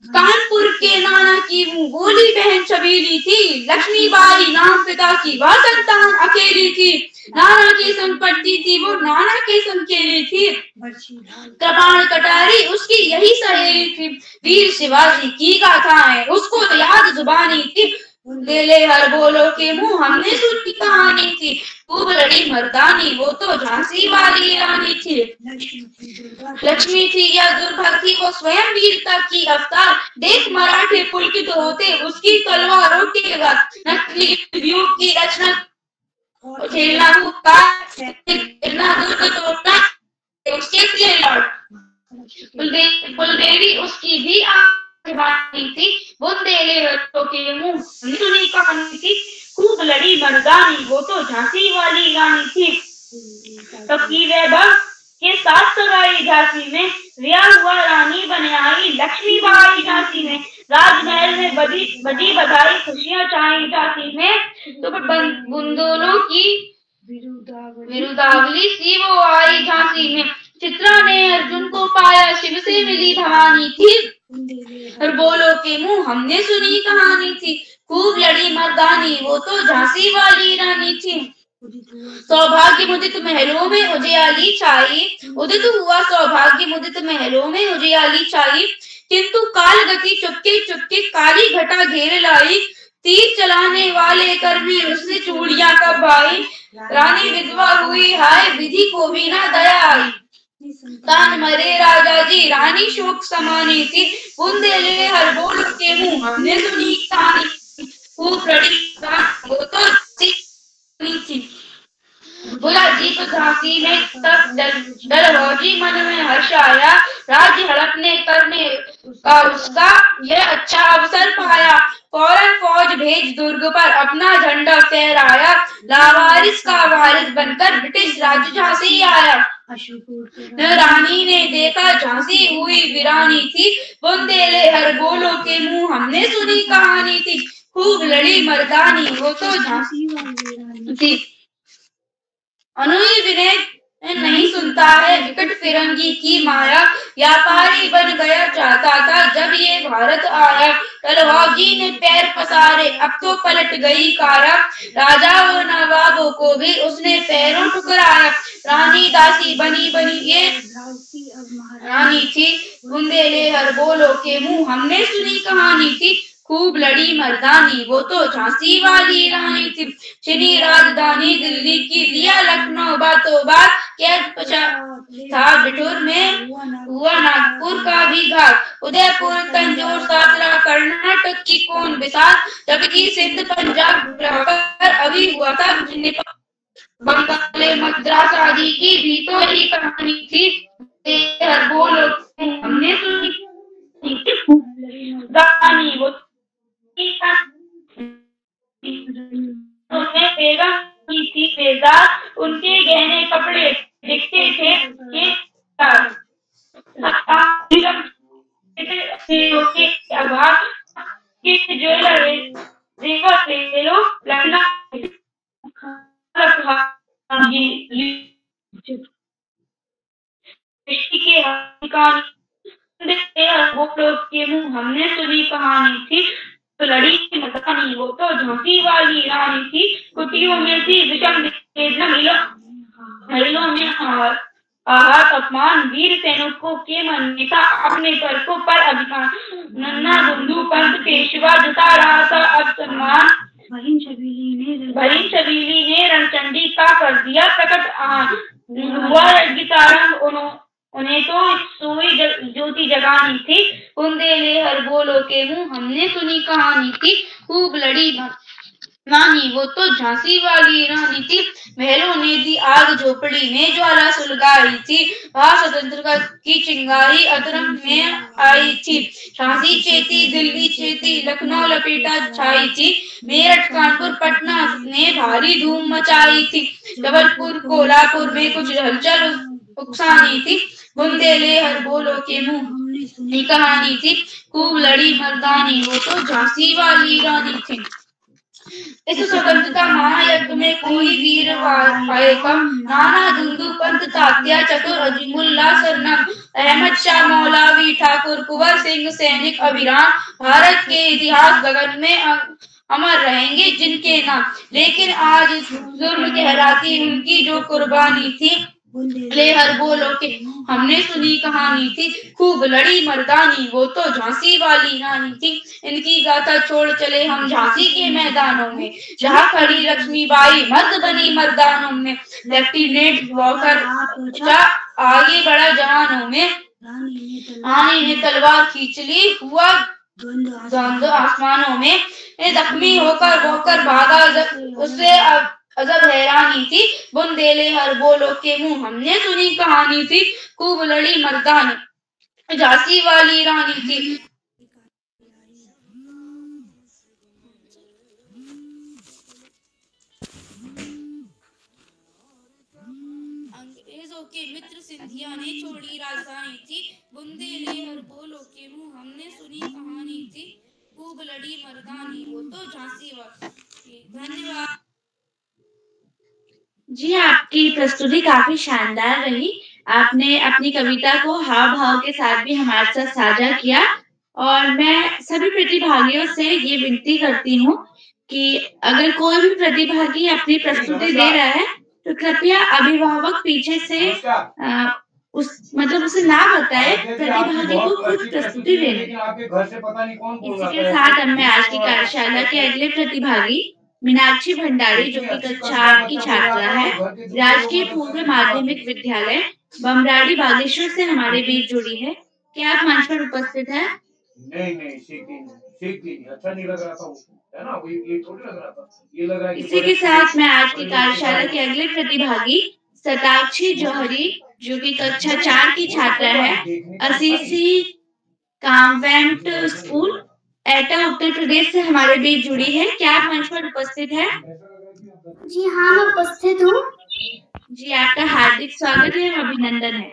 कानपुर के नाना की मुंह बोली बहन छबीली थी, लक्ष्मीबाई नाम पिता की वह संतान अकेली थी, नाना के संग पढ़ती थी वो नाना के संग खेली थी, कृपाण कटारी उसकी यही सहेली थी, वीर शिवाजी की गाथाएं उसको याद जुबानी थी, बुंदेले हर बोलो के मुंह हमने सुनी कहानी थी, खूब लड़ी मर्दानी वो तो झांसी वाली रानी थी। लक्ष्मी थी या दुर्भागी वो स्वयं वीरता की अवतार, देख मराठे पुलकित होते उसकी तलवारों के बाद, नकली युग की रचना खेलना दुर्ग तोड़ना उसके लिए कुलदेवी उसकी भी थी, बुंदेले के मुंह सुनी कहानी थी, खूब लड़ी मर्दानी वो तो झांसी वाली रानी थी। तो की वैभव के साथ सगाई झांसी में, रिया हुआ रानी बने आई लक्ष्मीबाई झांसी में, राजमहल में बजी बधाई खुशियां छाई झांसी में, तो बुंदोलों की विरुदावली सी वो आई झांसी में, चित्रा ने अर्जुन को पाया शिव से मिली भवानी थी, और बोलो के मुंह हमने सुनी कहानी थी, खूब लड़ी मर्दानी वो तो झांसी वाली रानी थी। सौभाग्य मुदित महलों में उजियाली छाई, उदित हुआ सौभाग्य मुदित महलों में उजियाली छाई, किंतु काल गति चुपके चुपके काली घटा घेर लाई, तीर चलाने वाले कर में उसने चूड़ियां कब आई, रानी विधवा हुई हाय विधि को भी ना दया आई, तान मरे राजा जी रानी शोक समानी थी, बुंदेले हर बोल के मुंह हमने सुनी कहानी, खूब रड़ी वो तो थी, बोला जी तो झांसी में तब डलहौजी मन में हर्ष आया, राज्य हड़पने करने का उसका यह अच्छा अवसर पाया, फौरन फौज भेज दुर्ग पर अपना झंडा फहराया, लावारिस का वारिस बनकर ब्रिटिश राज्य झांसी आया। रानी ने देखा झांसी हुई वीरानी थी, बुंदेले हर बोलों के मुंह हमने सुनी कहानी थी, खूब लड़ी मर्दानी वो तो झांसी थी। अनुई विनय नहीं सुनता है विकट फिरंगी की माया, व्यापारी बन गया चाहता था जब ये भारत आया, डलहौजी ने पैर पसारे अब तो पलट गई काया, राजा और नवाबों को भी उसने पैरों ठुकराया, रानी दासी बनी बनी ये रानी थी, बुंदेले हर बोलो के मुंह हमने सुनी कहानी थी, खूब लड़ी मर्दानी वो तो झांसी वाली रानी थी, छिनी राजधानी दिल्ली की लिया लखनऊ बातों बात, कैद था बिठूर में हुआ नागपुर का भी घाट, उदयपुर तंजौर सातरा कर्नाटक की कौन बिसात, जबकि सिंध पंजाब अभी हुआ था बंगाले मद्रास आदि की भी तो ही कहानी थी, हर बोलो हमने सुनी रानी वो उन्हें बेगम की थी बेजार, उनके गहने कपड़े दिखते थे के मुंह हमने सुनी कहानी थी, तो लड़ी मर्दानी वो तो झांसी वाली रानी थी, कुटियों में थी विषम महलों में आहत अपमान, वीर सैनिकों के मन में था अपने पर को पर अभिमान, नन्ना बंधु पंत पेशवा जुटा रहा था अब सम्मान, भरीन छबीली ने रणचंडी का कर दिया प्रकट हुआ गीतारंग, उन्हें तो सोई ज्योति जगानी थी, बुंदेले हर बोलो के मुंह हमने सुनी कहानी थी, खूब लड़ी रानी वो तो झांसी वाली रानी थी, महलों ने दी आग झोपड़ी में ज्वाला सुलगाई थी, वहां स्वतंत्रता की चिंगारी अतरंग में आई थी, झांसी चेती दिल्ली चेती लखनऊ लपेटा छाई थी, मेरठ कानपुर पटना ने भारी धूम मचाई थी, जबलपुर कोल्हापुर में कुछ हलचल उकसानी थी, बुंदेले हर बोलो के मुंह हमने कहानी थी, खूब लड़ी मर्दानी वो तो झांसी वाली रानी थी। इस स्वतंत्रता महायज्ञ में कोई वीर पाए कम, नाना दुंदू पंत तात्या चतुर अजीमुल्ला सरनाम, अहमद शाह मौलवी ठाकुर कुंवर सिंह सैनिक अभिराम, भारत के इतिहास गगन में अमर रहेंगे जिनके नाम, लेकिन आज जुर्म कहलाती उनकी जो कुर्बानी थी, ले हर बोलो के हमने सुनी कहानी थी, खूब लड़ी मर्दानी वो तो झांसी वाली रानी थी, इनकी गाथा छोड़ चले हम झांसी के मैदानों में, जहाँ खड़ी लक्ष्मीबाई मर्द बनी मर्दानों में, लेफ्टिनेंट वॉकर आगे बढ़ा जवानों में, रानी ने तलवार खींच ली हुआ धुंध आसमानों में, जख्मी होकर वॉकर भागा उससे अजब हैरानी थी, बुंदेले हर बोलो के मुंह हमने सुनी कहानी थी, खूब लड़ी मर्दानी झांसी वाली रानी थी। अंग्रेजों के मित्र सिंधिया ने छोड़ी राजधानी थी, बुंदेले हर बोलो के मुंह हमने सुनी कहानी थी, खूब लड़ी मर्दानी वो तो झांसी वाली। धन्यवाद जी, आपकी प्रस्तुति काफी शानदार रही। आपने अपनी कविता को हाव भाव के साथ भी हमारे साथ साझा किया और मैं सभी प्रतिभागियों से ये विनती करती हूँ कि अगर कोई भी प्रतिभागी अपनी प्रस्तुति दे रहा है तो कृपया अभिभावक पीछे से उसे ना बताए, प्रतिभागी को खुद प्रस्तुति देने। इसी के साथ अब मैं आज की कार्यशाला के अगले प्रतिभागी मीनाक्षी भंडारी, जो कि कक्षा 8 की छात्रा है, राजकीय पूर्व माध्यमिक विद्यालय बमराड़ी बागेश्वर से हमारे बीच जुड़ी है। क्या आप मंच पर उपस्थित है? नहीं, सीखती नहीं, अच्छा नहीं लग रहा था वो, है ना? ये थोड़ी लग रहा था, ये लग रहा है। इसी के साथ मैं आज की कार्यशाला के अगले प्रतिभागी सताक्षी जौहरी, जो कि कक्षा 4 की छात्रा है, असीसी कॉन्वेंट स्कूल एटा उत्तर प्रदेश से हमारे बीच जुड़ी है। क्या आप मंच पर उपस्थित है? जी हाँ, मैं उपस्थित हूँ। जी, आपका हार्दिक स्वागत है, अभिनंदन है।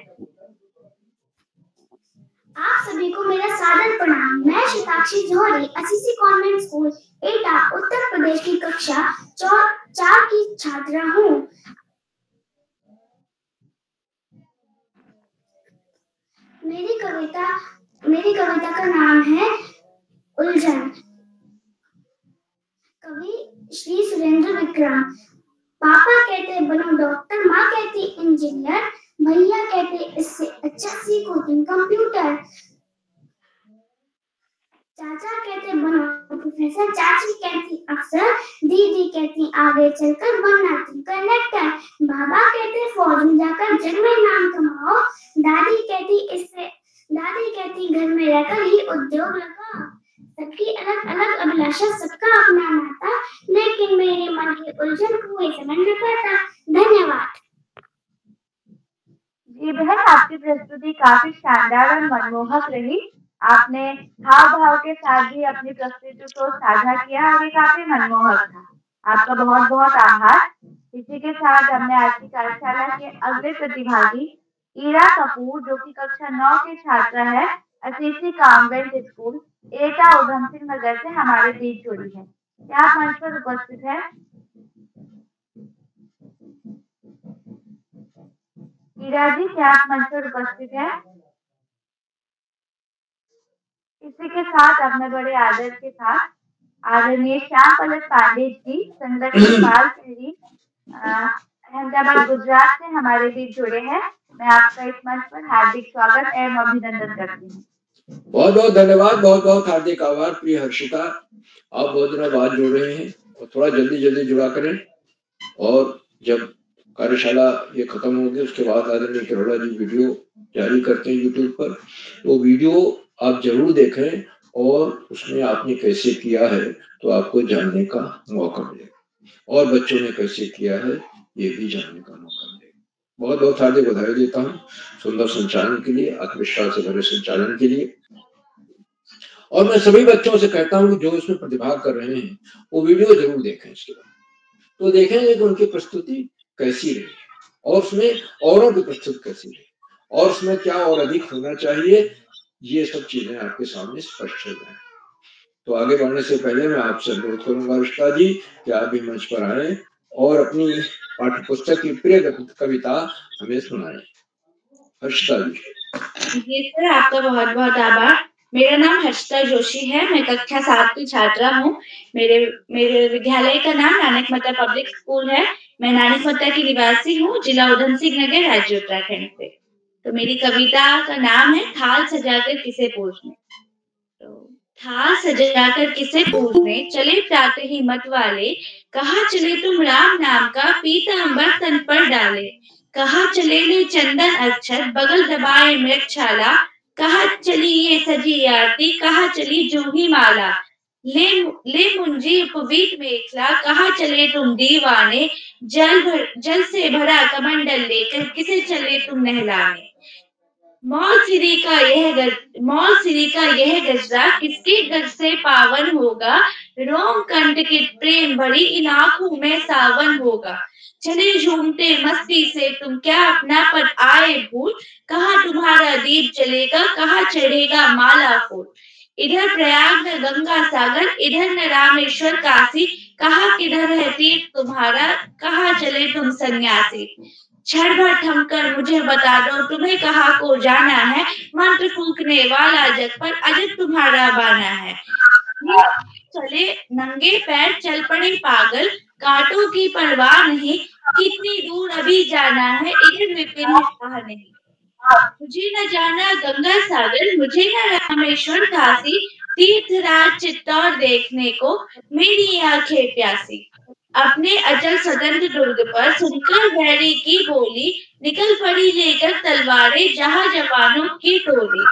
आप सभी को मेरा सादर प्रणाम। मैं सताक्षी जौहरी, असीसी कॉन्वेंट स्कूल एटा उत्तर प्रदेश की कक्षा 4 की छात्रा हूँ। मेरी कविता का नाम है उलझन। कवि श्री सुरेंद्र विक्रम। पापा कहते बनो डॉक्टर, माँ कहती इंजीनियर, भैया कहते इससे अच्छा सीखो तुम कंप्यूटर, चाचा कहते बनो प्रोफेसर, चाची कहती अफसर, दीदी कहती आगे चलकर बनना तुम कंडक्टर, बाबा कहते फौज में जाकर जग में नाम कमाओ, दादी कहती घर में रहकर ही उद्योग लगाओ। सबकी अलग अलग अभिलाषा, सबका अपना नाता, लेकिन मेरे मन की उलझन को कोई समझ न पाता। धन्यवाद। जी बहन, आपकी प्रस्तुति काफी शानदार और मनमोहक रही। आपने हाव भाव के साथ भी अपनी प्रस्तुति को साझा किया और ये काफी मनमोहक था। आपका बहुत बहुत आभार। इसी के साथ हमने आज की कार्यशाला के अगले प्रतिभागी ईरा कपूर, जो कि कक्षा 9 की छात्रा है, असीसी कॉन्वेंट स्कूल एटा उधम सिंह नगर से हमारे बीच जुड़ी है। क्या आप मंच पर उपस्थित है? ईरा जी, क्या आप मंच पर उपस्थित है? इसी के साथ अपने बड़े आदर के साथ आदरणीय श्याम पलक पांडे जी, संरक्षक बाल शहरी अहमदाबाद गुजरात से हमारे बीच जुड़े हैं। मैं आपका इस मंच पर हार्दिक स्वागत एवं अभिनंदन करती हूँ। बहुत बहुत धन्यवाद, बहुत बहुत हार्दिक आभार प्रिय हर्षिता। आप बहुत दिनों बाद जुड़ रहे हैं और थोड़ा जल्दी जुड़ा करें। और जब कार्यशाला ये खत्म होगी उसके बाद आदरणीय किरोड़ा जी वीडियो जारी करते हैं यूट्यूब पर, वो वीडियो आप जरूर देखें और उसमें आपने कैसे किया है तो आपको जानने का मौका मिलेगा और बच्चों ने कैसे किया है ये भी जानने का मौका मिलेगा। बहुत बहुत हार्दिक बधाई देता हूँ सुंदर संचालन के लिए, आत्मविश्वास से भरे संचालन के लिए। और मैं सभी बच्चों से कहता हूँ जो इसमें प्रतिभाग कर रहे हैं वो वीडियो जरूर देखें। इसके बाद तो देखेंगे कि उनकी प्रस्तुति कैसी रही और उसमें औरों की प्रस्तुति कैसी रही और उसमें क्या और अधिक होना चाहिए, ये सब चीजें आपके सामने स्पष्ट हो जाए। तो आगे बढ़ने से पहले मैं आपसे अनुरोध करूंगा हर्षिता जी कि आप भी मंच पर आए और अपनी पाठ्य पुस्तक की प्रिय कविता हमें सुनाएं। हर्षिता जी। जी सर, आपका बहुत बहुत आभार। मेरा नाम हर्षिता जोशी है, मैं कक्षा 7 की छात्रा हूँ। मेरे विद्यालय का नाम नानक मत्ता पब्लिक स्कूल है। मैं नानक मत्ता की निवासी हूँ, जिला उधम सिंह नगर, राज्य उत्तराखंड से। तो मेरी कविता का नाम है थाल सजाकर किसे पूजने। तो थाल सजाकर किसे पूजने चले प्रातः ही मत वाले, कहाँ चले तुम राम नाम का पीतांबर तन पर डाले, कहाँ चले ले चंदन अक्षत बगल दबाए मृगशाला, कहाँ चली ये सजी आरती कहाँ चली जूही माला, ले मुंजी उपवीत मेखला कहाँ चले तुम दीवाने, जल से भरा कमंडल लेकर किसे चले तुम नहलाने, मौल सिरी का यह गजरा किसके गज से पावन होगा, रोम कंटकित प्रेम भरी इन आंखों में सावन होगा, चले झूमते मस्ती से तुम क्या अपना पर आए भूल, कहाँ तुम्हारा दीप जलेगा कहाँ चढ़ेगा माला फूल, इधर प्रयाग न गंगा सागर इधर न रामेश्वर काशी, कहाँ किधर है तीर्थ तुम्हारा कहाँ चले तुम सन्यासी, क्षण भर थमकर मुझे बता दो तुम्हें कहाँ को जाना है, मंत्र फूंकने वाला जग पर अजब तुम्हारा बाना है। चले नंगे पैर चल पड़े पागल, कांटों की परवाह नहीं, कितनी दूर अभी जाना है, इधर विपिन है राह नहीं। मुझे न जाना गंगा सागर, मुझे न रामेश्वर काशी, तीर्थराज चित्तौड़ देखने को मेरी आंखें प्यासी। अपने अचल सदन दुर्ग पर सुनकर बैरी की बोली, निकल पड़ी लेकर तलवारें जहां जवानों की टोली।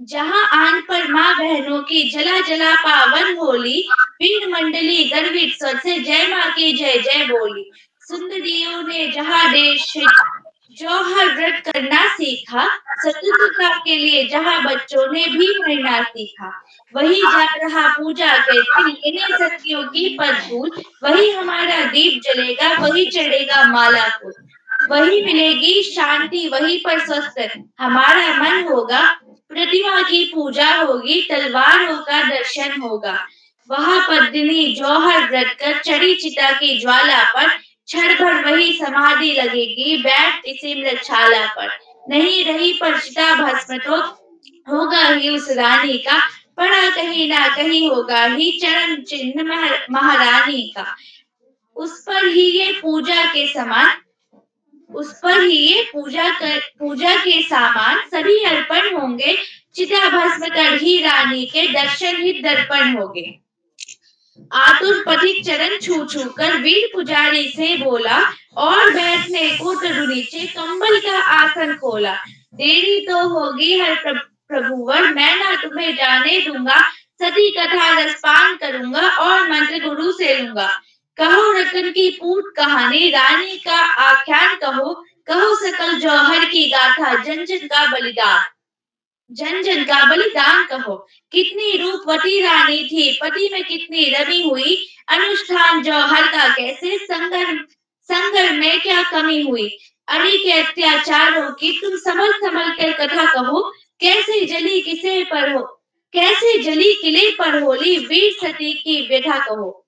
जहां आन पर माँ बहनों की जला जला पावन होली, वीर मंडली गर्वित स्वर से जय माँ की जय जय बोली। सुंदरियों ने जहां देश जौहर व्रत करना सीखा, स्वतंत्रता के लिए जहां बच्चों ने भी मरना सीखा। वही जा रहा पूजा के दिन लेने सत्यों की पद फूल, वही हमारा दीप जलेगा, वही चढ़ेगा माला फूल। वही मिलेगी शांति, वही पर स्वस्थ हमारा मन होगा, प्रतिमा की पूजा होगी, तलवारों का दर्शन होगा। वहां पद्मिनी जौहर व्रत कर चढ़ी चिता की ज्वाला पर, क्षण भर वही समाधि लगेगी, बैठ इसी मृगशाला पर। नहीं रही पर चिता भस्म तो होगा ही उस रानी का, पड़ा कहीं ना कहीं होगा ही चरण चिन्ह महारानी का। उस पर ही ये पूजा के समान, उस पर ही ये पूजा के सामान सभी अर्पण होंगे, चिता भस्म कर ही रानी के दर्शन ही दर्पण होंगे। आतुर पथिक चरण छू छू कर वीर पुजारी से बोला, और बैठने को तरु नीचे कंबल का आसन खोला। देरी तो होगी हर प्रभुवर, मैं ना तुम्हें जाने दूंगा, सती कथा रसपान करूंगा और मंत्र गुरु से लूंगा। कहो रतन की पूत कहानी, रानी का आख्यान कहो, कहो सकल जौहर की गाथा, जन जन का बलिदान, जन जन का बलिदान कहो। कितनी रूपवती रानी थी, पति में कितनी रमी हुई, अनुष्ठान जौहर का कैसे, संगर में क्या कमी हुई। अरे के अत्याचारों की तुम संभल संभल कर कथा कहो, कैसे जली किसे पर हो, कैसे जली किले पर होली, वीर सती की व्यथा कहो।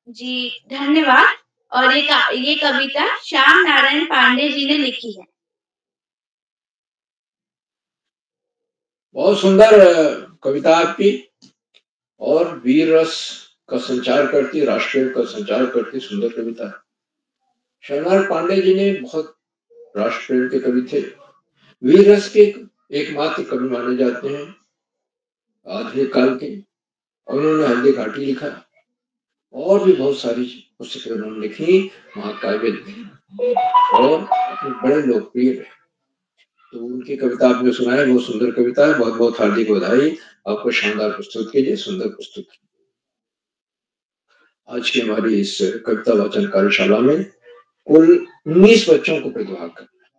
जी धन्यवाद। और ये कविता श्याम नारायण पांडे जी ने लिखी है। बहुत सुंदर कविता आपकी, और वीर रस का संचार करती, राष्ट्रप्रेम का संचार करती सुंदर कविता है। श्यामनारायण पांडे जी ने बहुत राष्ट्रप्रेम के कवि थे, वीर रस के एकमात्र कवि माने जाते हैं आधुनिक काल के। उन्होंने हल्दी घाटी लिखा और भी बहुत सारी पुस्तकें उन्होंने लिखी, महाकाव्य लिखे और बड़े लोकप्रिय रहे। तो उनकी कविता आपने सुना है, बहुत सुंदर कविता है। बहुत बहुत हार्दिक बधाई आपको, शानदार प्रस्तुत कीजिए, सुंदर प्रस्तुत। आज की हमारी इस कविता वाचन कार्यशाला में कुल 19 बच्चों को प्रतिभाग करना,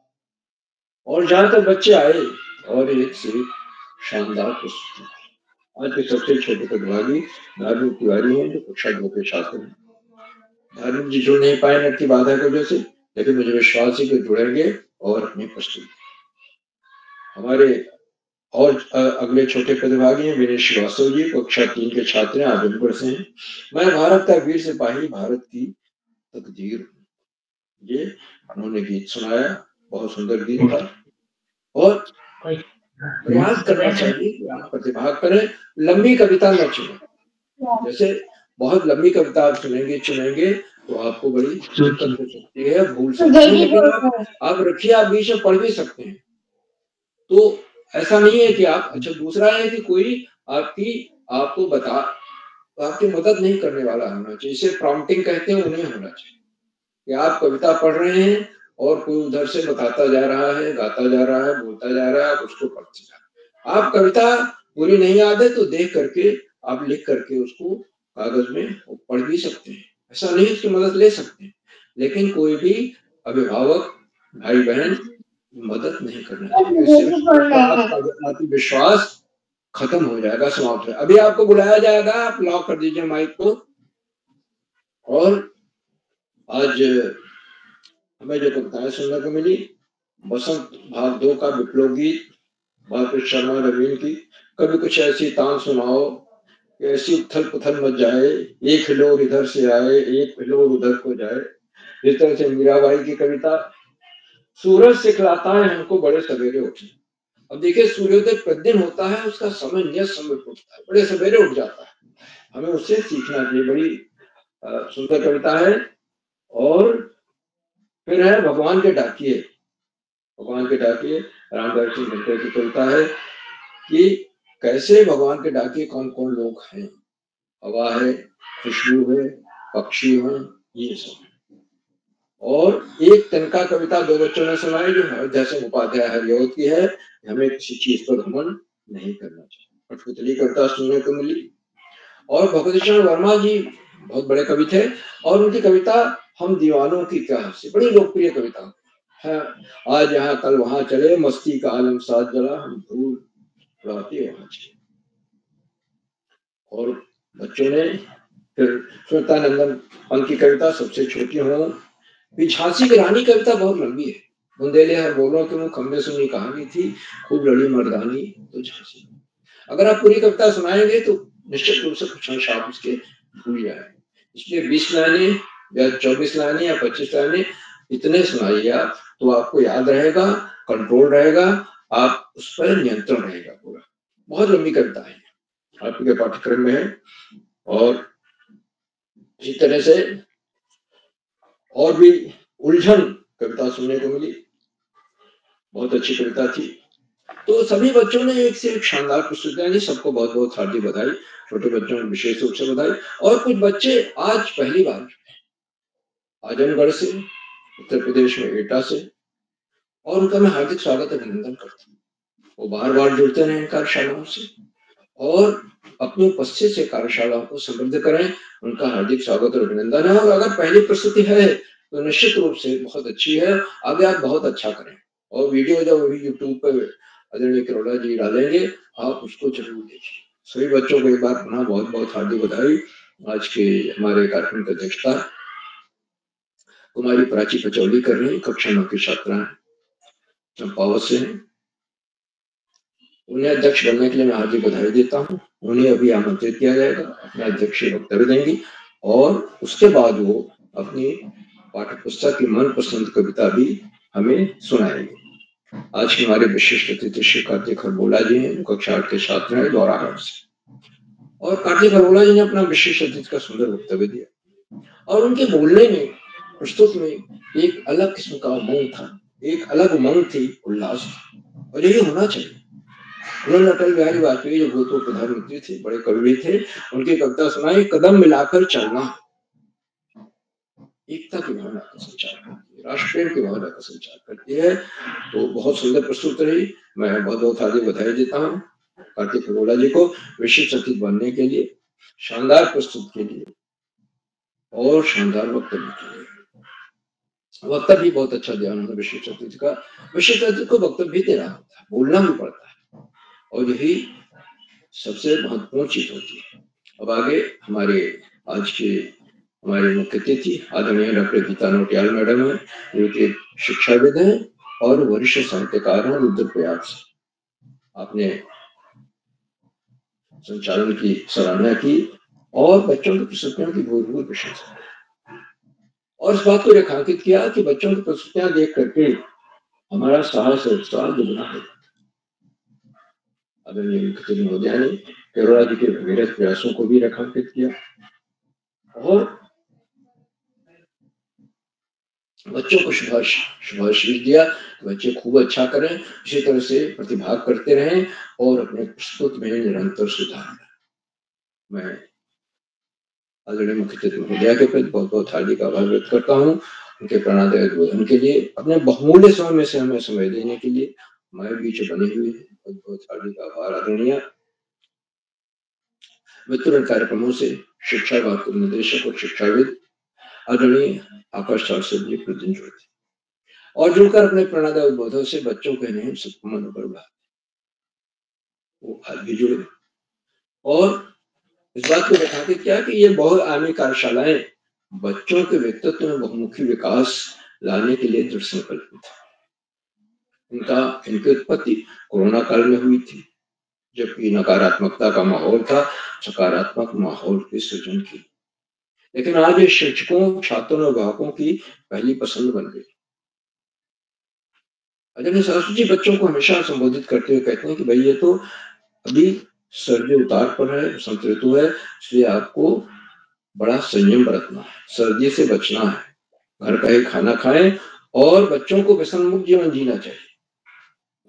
और जहां तक बच्चे आए और एक से शानदार प्रस्तुति। आज के सबसे छोटे प्रतिभागी धार्मिक तिवारी हैं, जो कक्षा 2 के छात्र हैं। धार्मिक जी जुड़ नहीं पाए नेट की बाधा की वजह से, लेकिन मुझे विश्वास है कि जुड़ेंगे और अपनी प्रस्तुति। हमारे और अगले छोटे प्रतिभागी हैं विनय श्रीवास्तव जी, कक्षा 3 के छात्र हैं, आजमगढ़ से हैं। मैं भारत का वीर सिपाही, भारत की तकदीर, ये उन्होंने गीत सुनाया, बहुत सुंदर गीत था। और प्रयास करना चाहिए कि आप प्रतिभाग करें, लंबी कविता न चुनें। जैसे बहुत लंबी कविता आप चुनेंगे तो आपको बड़ी दिक्कत हो सकती है, भूल सकते हैं, लेकिन आप रखिए, आप बीच में पढ़ भी सकते हैं। तो ऐसा नहीं है कि आप, अच्छा दूसरा है कि कोई आपको आपकी मदद नहीं करने वाला होना चाहिए, इसे प्रॉम्प्टिंग कहते हैं, उन्हें होना चाहिए कि आप कविता पढ़ रहे हैं और कोई उधर से बताता जा रहा है, गाता जा रहा है, बोलता जा रहा है, आप उसको पढ़ते जा रहे हैं। आप कविता पूरी नहीं याद है तो देख करके आप लिख करके उसको कागज में पढ़ भी सकते हैं, ऐसा नहीं उसकी मदद ले सकते हैं। लेकिन कोई भी अभिभावक भाई बहन मदद नहीं करना चाहिए, विश्वास खत्म हो जाएगा, समाप्त है। अभी आपको बुलाया जाएगा, आप लॉक कर दीजिए माइक को। और आज हमें जो कविताएं सुनने को मिली, बसंत भाग 2 का विप्लव गीत बालकृष्ण शर्मा नवीन की, कभी कुछ ऐसी तान सुनाओ ऐसी उथल पुथल मच जाए, एक हिलोर इधर से आए एक हिलोर उधर को जाए, इस तरह से मीराबाई की कविता, सूरज सिखलाता है हमको बड़े सवेरे उठने। अब देखिए सूर्योदय प्रतिदिन होता है, उसका समय नियत समय पर उठता है, बड़े सवेरे उठ जाता है, हमें उससे सीखना चाहिए। बड़ी सुंदर कविता है। और फिर है भगवान के डाकिए। भगवान के डाकिए रामदास सिंह दिनकर की कविता है कि कैसे भगवान के डाकिए कौन कौन लोग हैं। हवा है, खुशबू है, पक्षी हैं, ये सब। और एक तिनका कविता दो बच्चों ने सुनाई जो अयोध्या सिंह उपाध्याय हरिऔध की है, हमें किसी चीज पर घमंड नहीं करना चाहिए। कठपुतली कविता सुनने को मिली। और भगवती चरण वर्मा जी बहुत बड़े कवि थे और उनकी कविता हम दीवानों की क्या हंसी, बड़ी लोकप्रिय कविता है। आज यहाँ कल वहां चले, मस्ती का आलम साथ जला, हम धूल उड़ाते वहां चले। और बच्चों ने फिर श्वेतानंदन पंत की कविता सबसे छोटी हो। झांसी की रानी कविता बहुत लंबी है। बुंदेले हर बोलों के मुंह खंबे सुनी कहानी थी, खूब लड़ी मर्दानी तो झांसी। अगर आप पूरी कविता सुनाएंगे तो निश्चित रूप से कुछ अंश आप उसके भूल जाए। इसलिए 20 लाइनें या 24 लाइनें या 25 लाइनें इतने सुनाइए आप, तो आपको याद रहेगा, कंट्रोल रहेगा, आप उस पर नियंत्रण रहेगा पूरा। बहुत लंबी कविता है, आपके पाठ्यक्रम में है। और इसी तरह से और भी उलझन कविता सुनने को मिली, बहुत अच्छी कविता थी। तो सभी बच्चों ने एक से एक शानदार प्रस्तुतियां दी, सबको बहुत बहुत हार्दिक बधाई। छोटे बच्चों को विशेष रूप से बधाई। और कुछ बच्चे आज पहली बार आजमगढ़ से, उत्तर प्रदेश में एटा से, और उनका मैं हार्दिक स्वागत अभिनंदन करता हूँ। वो बार बार जुड़ते रहे इन कार्यशालाओं से और अपनी उपस्थिति से कार्यशालाओं को समृद्ध करें, उनका हार्दिक स्वागत और अभिनंदन है। और अगर पहली प्रस्तुति है तो निश्चित रूप से बहुत अच्छी है, आगे आप बहुत अच्छा करें। और वीडियो जब यूट्यूब पर आदरणीय करोड़ा जी डालेंगे, आप उसको जरूर देखिए। सभी बच्चों को एक बार पुनः बहुत बहुत हार्दिक बधाई। आज के हमारे कार्यक्रम की अध्यक्षता कुमारी प्राची पचौली कर रही, कक्षा 9 की छात्रा चंपावत से हैं। उन्हें अध्यक्ष बनने के लिए मैं हार्दिक बधाई देता हूँ। उन्हें अभी आमंत्रित किया जाएगा, अपने अध्यक्ष वक्तव्य देंगी और उसके बाद वो अपनी पाठ्य पुस्तक की मनपसंद कविता भी हमें सुनाएंगे। आज के हमारे विशिष्ट अतिथि श्री कार्तिक खरबोला जी हैं, कक्षा 8 के छात्र हैं द्वाराहाट से। और कार्तिक खरबोला जी ने अपना विशिष्ट अतिथि का सुंदर वक्तव्य दिया और उनके बोलने में, प्रस्तुत में एक अलग किस्म का उमंग था, एक अलग उमंग थी, उल्लास था, और यही होना चाहिए। उन्होंने अटल बिहारी वाजपेयी जो भूतपूर्व प्रधानमंत्री थे, बड़े कवि थे, उनकी कविता सुनाई, कदम मिलाकर चलना, एकता की भावना का संचार करती है, राष्ट्र प्रेम की भावना का संचार करती है। तो बहुत सुंदर प्रस्तुत रही। मैं बहुत बहुत हार्दिक बधाई देता हूँ कार्तिक खरबोला जी को विशिष्ट अतिथि बनने के लिए, शानदार प्रस्तुत के लिए और शानदार वक्तव्य के लिए। वक्तव्य भी बहुत अच्छा दिया उन्होंने विशिष्ट अतिथि का। विशिष्ट अतिथि को वक्तव्य भी देना होता है, बोलना भी पड़ता है, और यही सबसे महत्वपूर्ण चीज होती है। अब आगे हमारे आज के हमारे मुख्य अतिथि आदरणीय डॉक्टर गीता नौटियाल मैडम है, जो कि शिक्षाविद हैं और वरिष्ठ साहित्यकार हैं रुद्रप्रयाग से। आपने संचालन की सराहना की और बच्चों की प्रस्तुतियों की भूरिभूर प्रशंसा और इस बात को रेखांकित किया कि बच्चों की प्रस्तुतियां देख करके हमारा साहस और उत्साह दुगना है। आदरणीय मुख्य महोदया ने करोड़ा जी के भगीरथ प्रयासों को भी रेखांकित किया और बच्चों को शुभाशीष दिया। बच्चे खूब अच्छा करें, इसी तरह से प्रतिभाग करते रहें और अपने प्रस्तुत में निरंतर सुधार करें। मैं आदरणीय मुख्य महोदया के प्रति बहुत बहुत हार्दिक आभार व्यक्त करता हूँ, उनके प्रेरणादायक उद्बोधन के लिए, अपने बहुमूल्य समय में से हमें समय देने के लिए हमारे बीच बने हुए बहुत बहुत हार्दिक आभार। आदरणीय वितरण कार्यक्रमों से शिक्षा विभाग के निदेशक और शिक्षाविद आदरणीय आकाश साहब जी प्रतिदिन जुड़ते और जुड़कर अपने प्रेरणादायक उद्बोधन से बच्चों के नहीं सबको मनोबल बढ़ाते। वो आज भी जुड़े और इस बात को रेखांकित किया कि ये बहुआयामी कार्यशालाएं बच्चों के व्यक्तित्व में बहुमुखी विकास लाने के लिए दृढ़ संकल्पित है। इनकी उत्पत्ति कोरोना काल में हुई थी, जबकि नकारात्मकता का माहौल था, सकारात्मक माहौल के सृजन की। लेकिन आज ये शिक्षकों, छात्रों और अभिभावकों की पहली पसंद बन गई। आदरणीय शास्त्री जी बच्चों को हमेशा संबोधित करते हुए कहते हैं कि भाई ये तो अभी सर्दी उतार पर है, बसंत ऋतु है, इसलिए आपको बड़ा संयम बरतना है, सर्दी से बचना है, घर का ही खाना खाएं और बच्चों को व्यसन मुक्त जीवन जीना चाहिए।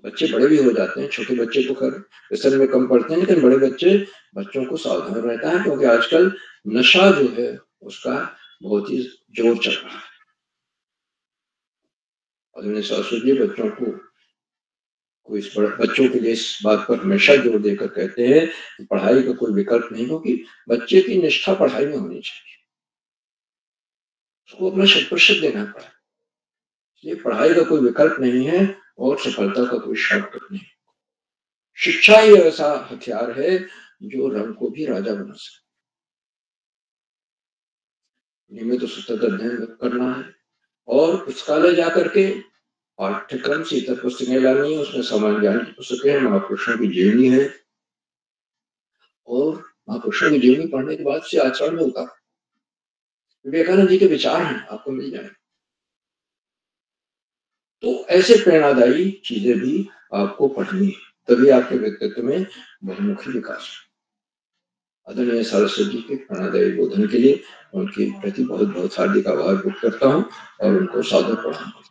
बच्चे बड़े भी हो जाते हैं, छोटे बच्चे तो खैर व्यसन में कम पड़ते हैं, लेकिन बड़े बच्चों को सावधान रहता है, क्योंकि आजकल नशा जो है उसका बहुत ही जोर चल रहा है। आदरणीय शास्त्री जी बच्चों के लिए इस बात पर हमेशा जोर देकर कहते हैं कि पढ़ाई का कोई विकल्प नहीं, क्योंकि बच्चे की निष्ठा पढ़ाई में होनी चाहिए, उसको अपना 100% देना पड़ा। ये पढ़ाई का कोई विकल्प नहीं है और सफलता का कोई शॉर्टकट नहीं। शिक्षा ही ऐसा हथियार है जो रंग को भी राजा बना सकता। नियमित तो सतत अध्ययन करना है और पुस्तकालय जाकर के पाठ्यक्रम से इतर पुस्तकें लानी है, उसमें सामान्य ज्ञान की पुस्तकें हैं, महापुरुषों की जीवनी है और महापुरुषों की जीवनी पढ़ने के बाद से आचरण में उतार। विवेकानंद जी के विचार हैं, आपको मिल जाए। तो ऐसे प्रेरणादायी चीजें भी आपको पढ़नी है, तभी आपके व्यक्तित्व में बहुमुखी विकास। आदरणीय सरस्वती जी के प्रेरणादायी बोधन के लिए उनके प्रति बहुत बहुत हार्दिक आभार व्यक्त करता हूँ और उनको सादर प्रणाम करता हूँ।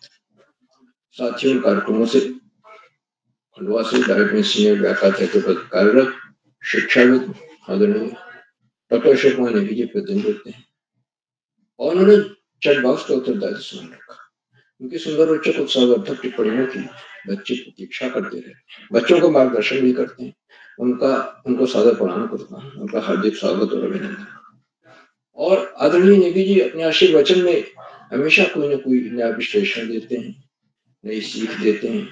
साथियों, कार्यक्रमों से खंडवा से डायरेक्ट में सीनियर व्याख्याता के पद कार्यरत शिक्षाविद आदरणीय डॉक्टर अशोक कुमार नेगी जी प्रतिनिधित्व करते हैं और उन्होंने चैट बॉक्स का उत्तरदायित्व संभाल रखा। उनकी सुंदर रोचक उत्साहवर्धक टिप्पणियों की बच्चे प्रतीक्षा करते रहे, बच्चों को मार्गदर्शन भी करते हैं। उनको सादर प्रणाम करता हूँ, उनका हार्दिक स्वागत और अभिनंदन। और आदरणीय नेगी जी अपने आशीर्वचन में हमेशा कोई न कोई नया विश्लेषण देते हैं, नई सीख देते हैं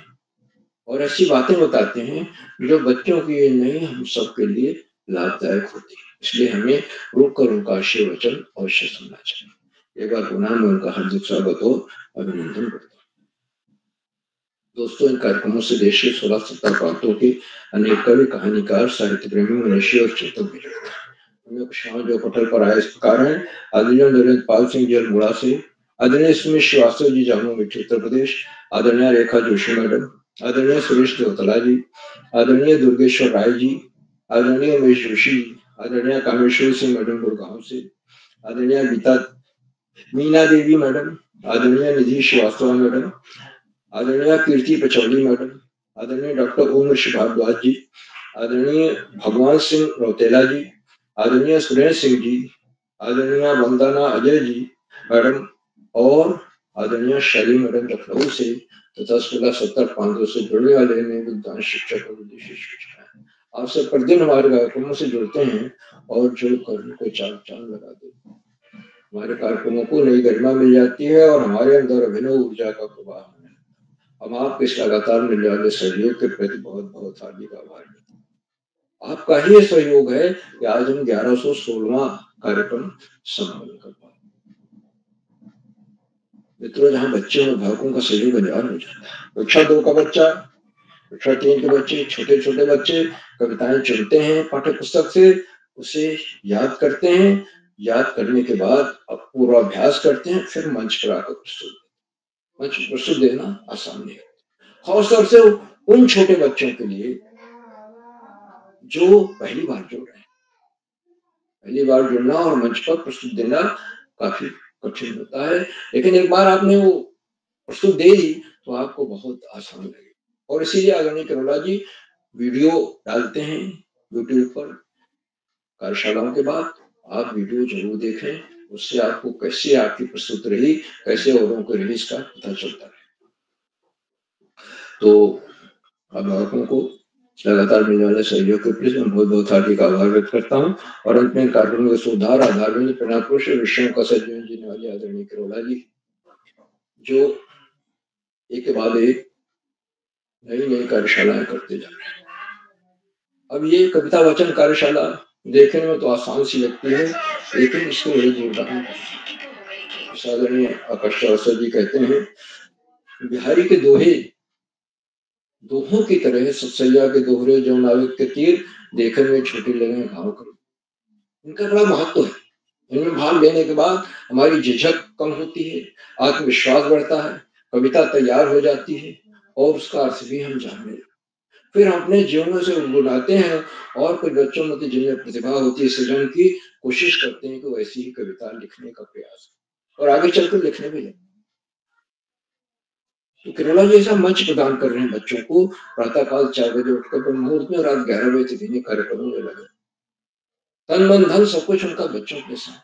और ऐसी बातें बताते हैं जो बच्चों के लिए नहीं, हम सबके लिए लाभदायक होती है। इसलिए हमें रोक कर उनका आशीर्वचन अवश्य सुनना चाहिए। एक बार पुनः मैं उनका हार्दिक स्वागत और अभिनंदन करता हूँ। दोस्तों, इन कार्यक्रमों से देश के 16-17 प्रांतों के अनेक कवि, कहानीकार, साहित्य प्रेमी, मनीषी और चिंतक भी जुड़ते हैं। उनमें कुछ नाम जो पटल पर आए इस प्रकार हैं। आदरणीय नरेंद्र पाल सिंह जी अल्मोड़ा से, आदरणीय सुमित श्रीवास्तव जी जामुन मिट्टी उत्तर प्रदेश, आदरणीय रेखा जोशी मैडम, आदरणीय सुरेश देवतला जी, आदरणीय दुर्गेश्वर राय जी, आदरणीय उमेश जोशी, आदरणीय कामेश्वर सिंह मैडम गुड़गांव से, आदरणीय मीना देवी मैडम, आदरणीय निधि श्रीवास्तव मैडम, आदरणीय कीर्ति पचौली मैडम, आदरणीय डॉक्टर ओम भारद्वाज जी, आदरणीय भगवान सिंह रौतेला जी, आदरणीय सुरेश सिंह जी, आदरणीय वंदना अजय जी मैडम और आदरणीय शैली मैडम लखनऊ से तथा 16-17 से जुड़ने वाले विद्वान शिक्षक और विदेशी शिक्षक आप सब प्रतिदिन हमारे कार्यक्रमों से जुड़ते हैं और जुड़कर उनको चांद लगा देते हैं। हमारे कार्यक्रमों को नई गरिमा मिल जाती है और हमारे अंदर अभिनव ऊर्जा का प्रवाह होने लगता है। हम आपके इस लगातार मिलने वाले सहयोग के प्रति बहुत बहुत हार्दिक आभार। आपका ही सहयोग है कि आज हम 1116वां कार्यक्रम संपन्न कर पाए। मित्रों, जहाँ बच्चे और अभिभावकों का सहयोग अनिवार्य हो जाता है। कक्षा 2 का बच्चा, कक्षा 3 के बच्चे, छोटे छोटे बच्चे कविताएं चुनते हैं पाठ्य पुस्तक से, उसे याद करते हैं, याद करने के बाद अब पूर्वाभ्यास करते हैं, फिर मंच पर आकर प्रस्तुत देना आसान नहीं है। खासतौर से उन छोटे बच्चों के लिए जो पहली बार जुड़ रहे हैं। पहली बार जुड़ना और मंच पर प्रस्तुत देना काफी कठिन होता है, लेकिन एक बार आपने वो प्रस्तुत दे दी तो आपको बहुत आसान लगे। और इसीलिए आदरणीय करोला जी वीडियो डालते हैं यूट्यूब पर कार्यशालाओं के बाद। आप वीडियो जरूर देखें, उससे आपको कैसे आपकी प्रस्तुत रही, कैसे औरों को रही, इसका पता चलता है। तो अभिभावकों को लगातार मिलने वाले सहयोग के प्रति मैं बहुत बहुत हार्दिक आभार व्यक्त करता हूँ। और अंत में कार्यक्रम के सुधार आधार में प्रेरणा पुरुष विषयों का संयोजन जीने वाले आदरणीय करोला जी, जो एक के बाद एक नई नई कार्यशालाएं करते जा रहे हैं। अब ये कविता वाचन कार्यशाला देखने में तो आसान सी लगती है, लेकिन इसको बड़ी जोरदार आदरणीय आकाश श्रीवास्तव जी कहते हैं, बिहारी के दोहों की तरह सत्सैया के दोहरे जो नाविक के तीर देखने में छोटी लगे घाव कर। इनका बड़ा महत्व है। इनमें भाग लेने के बाद हमारी झिझक कम होती है, आत्मविश्वास बढ़ता है, कविता तैयार हो जाती है और उसका अर्थ भी हम जानने लगते हैं। फिर हम अपने जीवनों से गुनगुनाते हैं और कुछ बच्चों में जिनमें प्रतिभा होती है सृजन की, कोशिश करते हैं कि वैसी ही कविता लिखने का प्रयास और आगे चलकर लिखने भी लगे। तो केरला जी ऐसा मंच प्रदान कर रहे हैं बच्चों को, प्रातःकाल 4 बजे उठकर ब्रह्म मुहूर्त में, रात 11 बजे तक इन्हीं कार्यक्रमों में लगे। तन मन धन सब कुछ उनका बच्चों के साथ।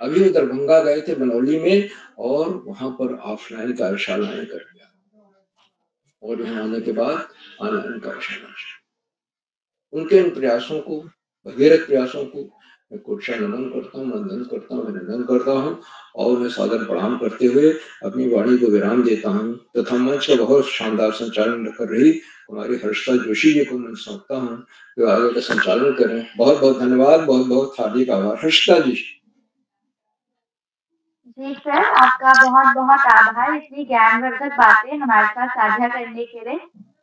अभी वो दरभंगा गए थे बनौली में और वहां पर ऑफलाइन कार्यशालाएं कर दिया और यहाँ आने के बाद ऑनलाइन कार्यशाला। उनके इन प्रयासों को, भगीरथ प्रयासों को मैं कोटशा नमन करता हूँ, वंदन करता हूँ, अभिनंदन करता हूँ और मैं सादर प्रणाम करते हुए अपनी वाणी को विराम देता हूँ तथा मंच का बहुत शानदार संचालन कर रही हमारी हर्षिता जोशी जी को मैं सौंपता हूँ जो आगे का संचालन करें। बहुत बहुत धन्यवाद, बहुत बहुत हार्दिक आभार। हर्षिता जी। जी सर, आपका बहुत बहुत आभार इतनी ज्ञानवर्धक बातें हमारे साथ साझा करने के लिए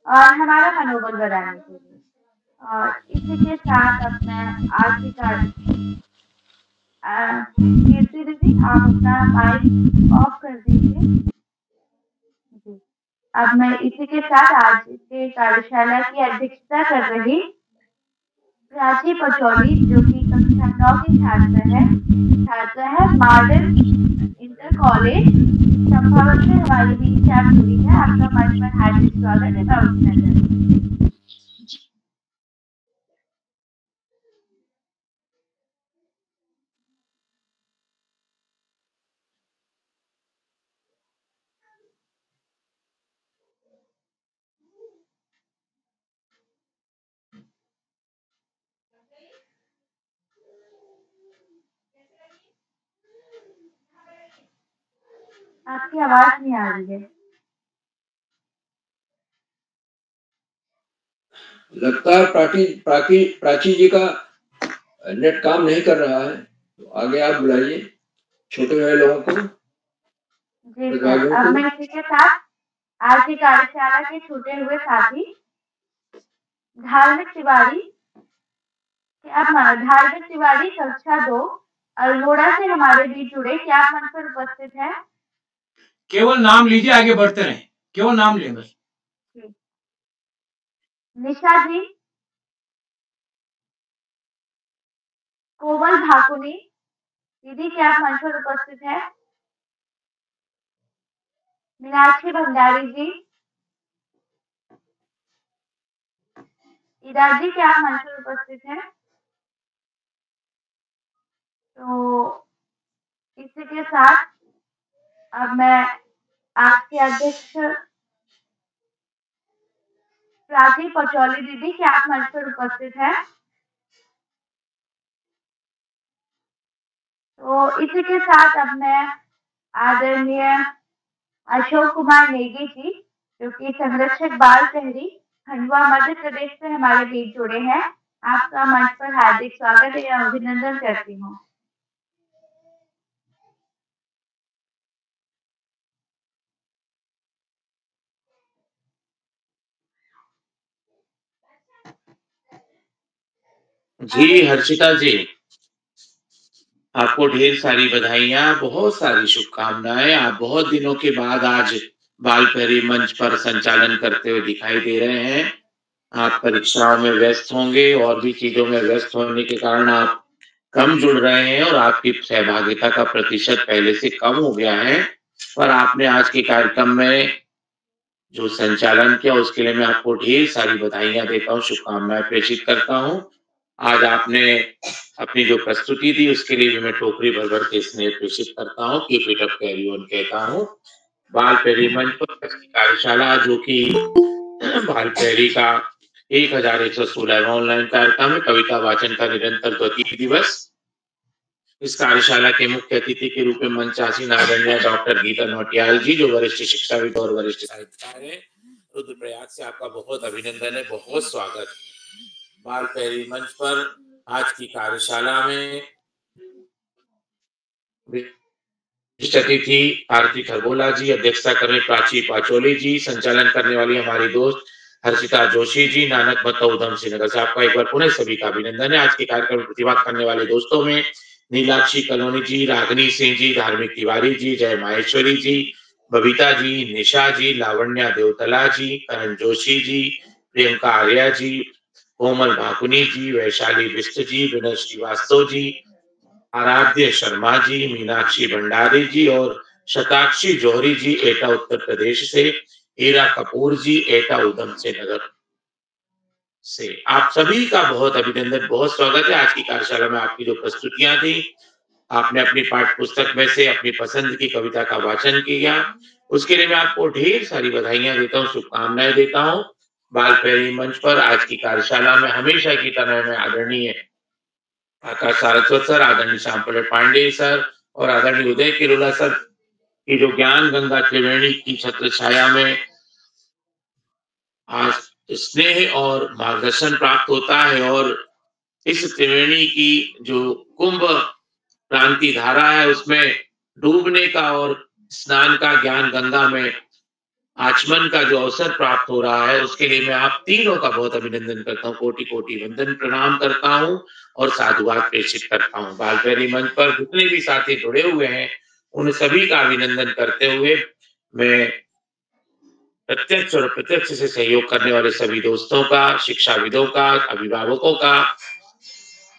और हमारा मनोबल बढ़ाने के लिए। और इसी के साथ अब मैं आज की कीर्ति दीदी आप अपना माइक ऑफ कर दीजिए। जी, अब मैं इसी के साथ आज के कार्यशाला की अध्यक्षता कर रही प्राची पचौली जो कि कक्षा 9 की छात्र है मॉडर्न इंटर कॉलेज चंपावत से हमारे बीच आप जुड़ी है। आपका मंच पर हार्दिक स्वागत है। अभिनंदन। आपकी आवाज नहीं आ रही है। लगता है प्राची जी का नेट काम नहीं कर रहा है, तो आगे आप बुलाइए छोटे भाई लोगों को। जी सर, अब मैं इसी के साथ आज की कार्यशाला के छूटे हुए साथी धार्मिक तिवारी कक्षा 2 अल्मोड़ा से हमारे बीच जुड़े। क्या आप मंच पर उपस्थित हैं? केवल नाम लीजिए, आगे बढ़ते रहें, केवल नाम लें बस। निशा जी, कोमल भाकुनी दीदी, क्या आप मंच पर उपस्थित हैं? मीनाक्षी भंडारी जी, ईदा जी, क्या आप मंच पर उपस्थित हैं? तो इसी के साथ अब मैं आपके अध्यक्ष प्राची पचौली दीदी, क्या आप मंच पर उपस्थित हैं? तो इसी के साथ अब मैं आदरणीय अशोक कुमार नेगी जी जो कि संरक्षक बाल प्रहरी खंडवा मध्य प्रदेश से हमारे बीच जुड़े हैं। आपका मंच पर हार्दिक स्वागत है, अभिनंदन करती हूँ। जी हर्षिता जी, आपको ढेर सारी बधाइयां, बहुत सारी शुभकामनाएं। आप बहुत दिनों के बाद आज बाल प्रहरी मंच पर संचालन करते हुए दिखाई दे रहे हैं। आप परीक्षाओं में व्यस्त होंगे और भी चीजों में व्यस्त होने के कारण आप कम जुड़ रहे हैं और आपकी सहभागिता का प्रतिशत पहले से कम हो गया है। पर आपने आज के कार्यक्रम में जो संचालन किया उसके लिए मैं आपको ढेर सारी बधाइयां देता हूँ, शुभकामनाएं प्रेषित करता हूँ। आज आपने अपनी जो प्रस्तुति दी उसके लिए भी मैं टोकरी भर भर के स्नेह प्रेषित करता हूँ, keep it up carry on कहता हूँ। बाल प्रहरी मंच पर कार्यशाला जो कि बाल प्रहरी का 1116वां ऑनलाइन कार्यक्रम है, कविता वाचन का निरंतर द्वितीय दिवस। इस कार्यशाला के मुख्य अतिथि के रूप में मंच आसीन आदरणीय डॉक्टर गीता नौटियाल जी जो वरिष्ठ शिक्षाविद और वरिष्ठ साहित्यकार हैं। रुद्रप्रयाग से आपका बहुत अभिनंदन है, बहुत स्वागत। बाल प्रहरी मंच पर आज की कार्यशाला में अतिथि आरती खरगोला जी, अध्यक्षता कर रहे प्राची पाचोली जी, संचालन करने वाली हमारी दोस्त हर्षिता जोशी जी, नानक भट्ट उधम सिंह नगर से आपका एक बार पुनः सभी का अभिनंदन है। आज के कार्यक्रम में प्रतिभाग करने वाले दोस्तों में नीलाक्षी कलोनी जी, रागनी सिंह जी, धार्मिक तिवारी जी, जय माहेश्वरी जी, बबीता जी, निशा जी, लावण्या देवतला जी, करण जोशी जी, प्रियंका आर्या जी, कोमल भाकुनी जी, वैशाली बिष्ट जी, विनय श्रीवास्तव जी, आराध्य शर्मा जी, मीनाक्षी भंडारी जी और शताक्षी जौहरी जी एटा उत्तर प्रदेश से, हीरा कपूर जी एटा उधम से नगर से। आप सभी का बहुत अभिनंदन, बहुत स्वागत है। आज की कार्यशाला में आपकी जो प्रस्तुतियां थी, आपने अपनी पाठ्य पुस्तक में से अपनी पसंद की कविता का वाचन किया, उसके लिए मैं आपको ढेर सारी बधाइयां देता हूँ, शुभकामनाएं देता हूँ। बाल प्रेमी मंच पर आज की कार्यशाला में हमेशा की तरह मैं आदरणीय आकाश सारस्वत सर, आदरणीय श्याम प्रसाद पांडे सर और आदरणीय उदय किरोला सर की जो ज्ञान गंगा त्रिवेणी की छत्र छाया में आज स्नेह और मार्गदर्शन प्राप्त होता है और इस त्रिवेणी की जो कुंभ क्रांति धारा है उसमें डूबने का और स्नान का ज्ञान गंगा में आचमन का जो अवसर प्राप्त हो रहा है, उसके लिए मैं आप तीनों का बहुत अभिनंदन करता हूँ, कोटि कोटि वंदन प्रणाम करता हूँ और साधुवाद प्रेषित करता हूँ। बाल प्रेमी मंच पर जितने भी साथी जुड़े हुए हैं उन सभी का अभिनंदन करते हुए मैं प्रत्यक्ष और अप्रत्यक्ष से सहयोग करने वाले सभी दोस्तों का, शिक्षाविदों का, अभिभावकों का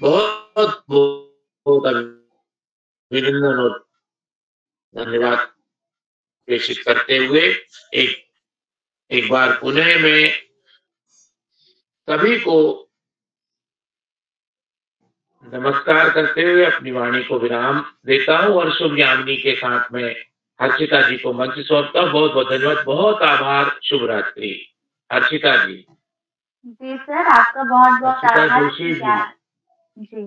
बहुत बहुत अभिनंदन और धन्यवाद प्रेषित करते हुए एक बार पुनः मैं सभी को नमस्कार करते हुए अपनी वाणी को विराम देता हूँ और शुभ यामिनी के साथ में हर्षिता जी को मंच सौंपता हूँ। बहुत बहुत धन्यवाद, बहुत आभार, शुभ रात्रि। हर्षिता जी। जी सर, आपका बहुत बहुत हर्षिता आभार जोशी जी। जी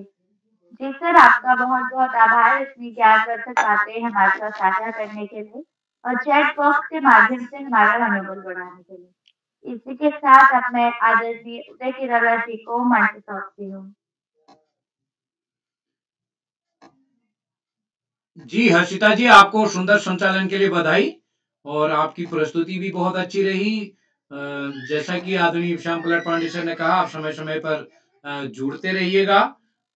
जी सर, आपका बहुत बहुत आभार इतनी ज्ञानवर्धक बातें हमारे साथ साझा करने के लिए और चैट बॉक्स के माध्यम से हमारा मनोबल बढ़ाने के लिए। इसी के साथ अब मैं आदरणीय उदय किरोला जी को मंच सौंपती हूँ। जी हर्षिता जी, आपको सुंदर संचालन के लिए बधाई और आपकी प्रस्तुति भी बहुत अच्छी रही। जैसा कि आदरणीय श्याम प्रसाद पांडे सर ने कहा, आप समय समय पर जुड़ते रहिएगा।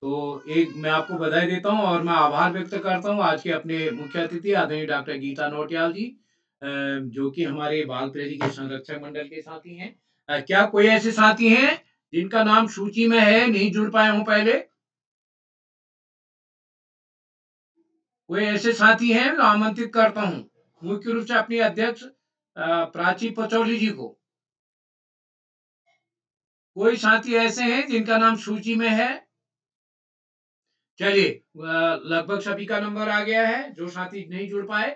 तो एक मैं आपको बधाई देता हूं और मैं आभार व्यक्त करता हूं आज के अपने मुख्य अतिथि आदरणीय डॉक्टर गीता नौटियाल जी, जो कि हमारे बाल प्रेरी के संरक्षक मंडल के साथी हैं। क्या कोई ऐसे साथी हैं जिनका नाम सूची में है, नहीं जुड़ पाए हों पहले? कोई ऐसे साथी हैं? मैं आमंत्रित करता हूं मुख्य रूप से अपनी अध्यक्ष प्राची पचौली जी को। कोई साथी ऐसे हैं जिनका नाम सूची में है? चलिए, लगभग सभी का नंबर आ गया है। जो साथी नहीं जुड़ पाए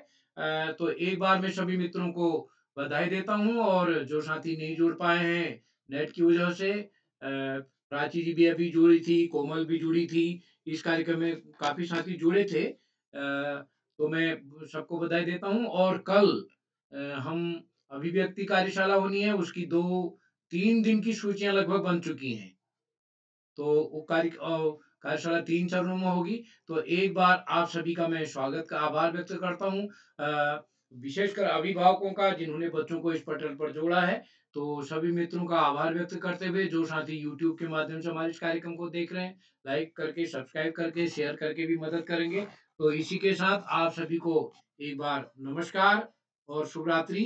तो एक बार मैं सभी मित्रों को बधाई देता हूं और जो साथी नहीं जुड़ पाए हैं नेट की वजह से, प्राची जी भी अभी जुड़ी थी, कोमल भी जुड़ी थी, इस कार्यक्रम में काफी साथी जुड़े थे। तो मैं सबको बधाई देता हूं और कल हम अभिव्यक्ति कार्यशाला होनी है, उसकी 2-3 दिन की सूचियां लगभग बन चुकी हैं। तो वो कार्यशाला 3 चरणों में होगी। तो एक बार आप सभी का मैं स्वागत का आभार व्यक्त करता हूँ, विशेषकर अभिभावकों का जिन्होंने बच्चों को इस पटल पर जोड़ा है। तो सभी मित्रों का आभार व्यक्त करते हुए जो साथी यूट्यूब के माध्यम से हमारे इस कार्यक्रम को देख रहे हैं, लाइक करके, सब्सक्राइब करके, शेयर करके भी मदद करेंगे। तो इसी के साथ आप सभी को एक बार नमस्कार और शुभ रात्रि।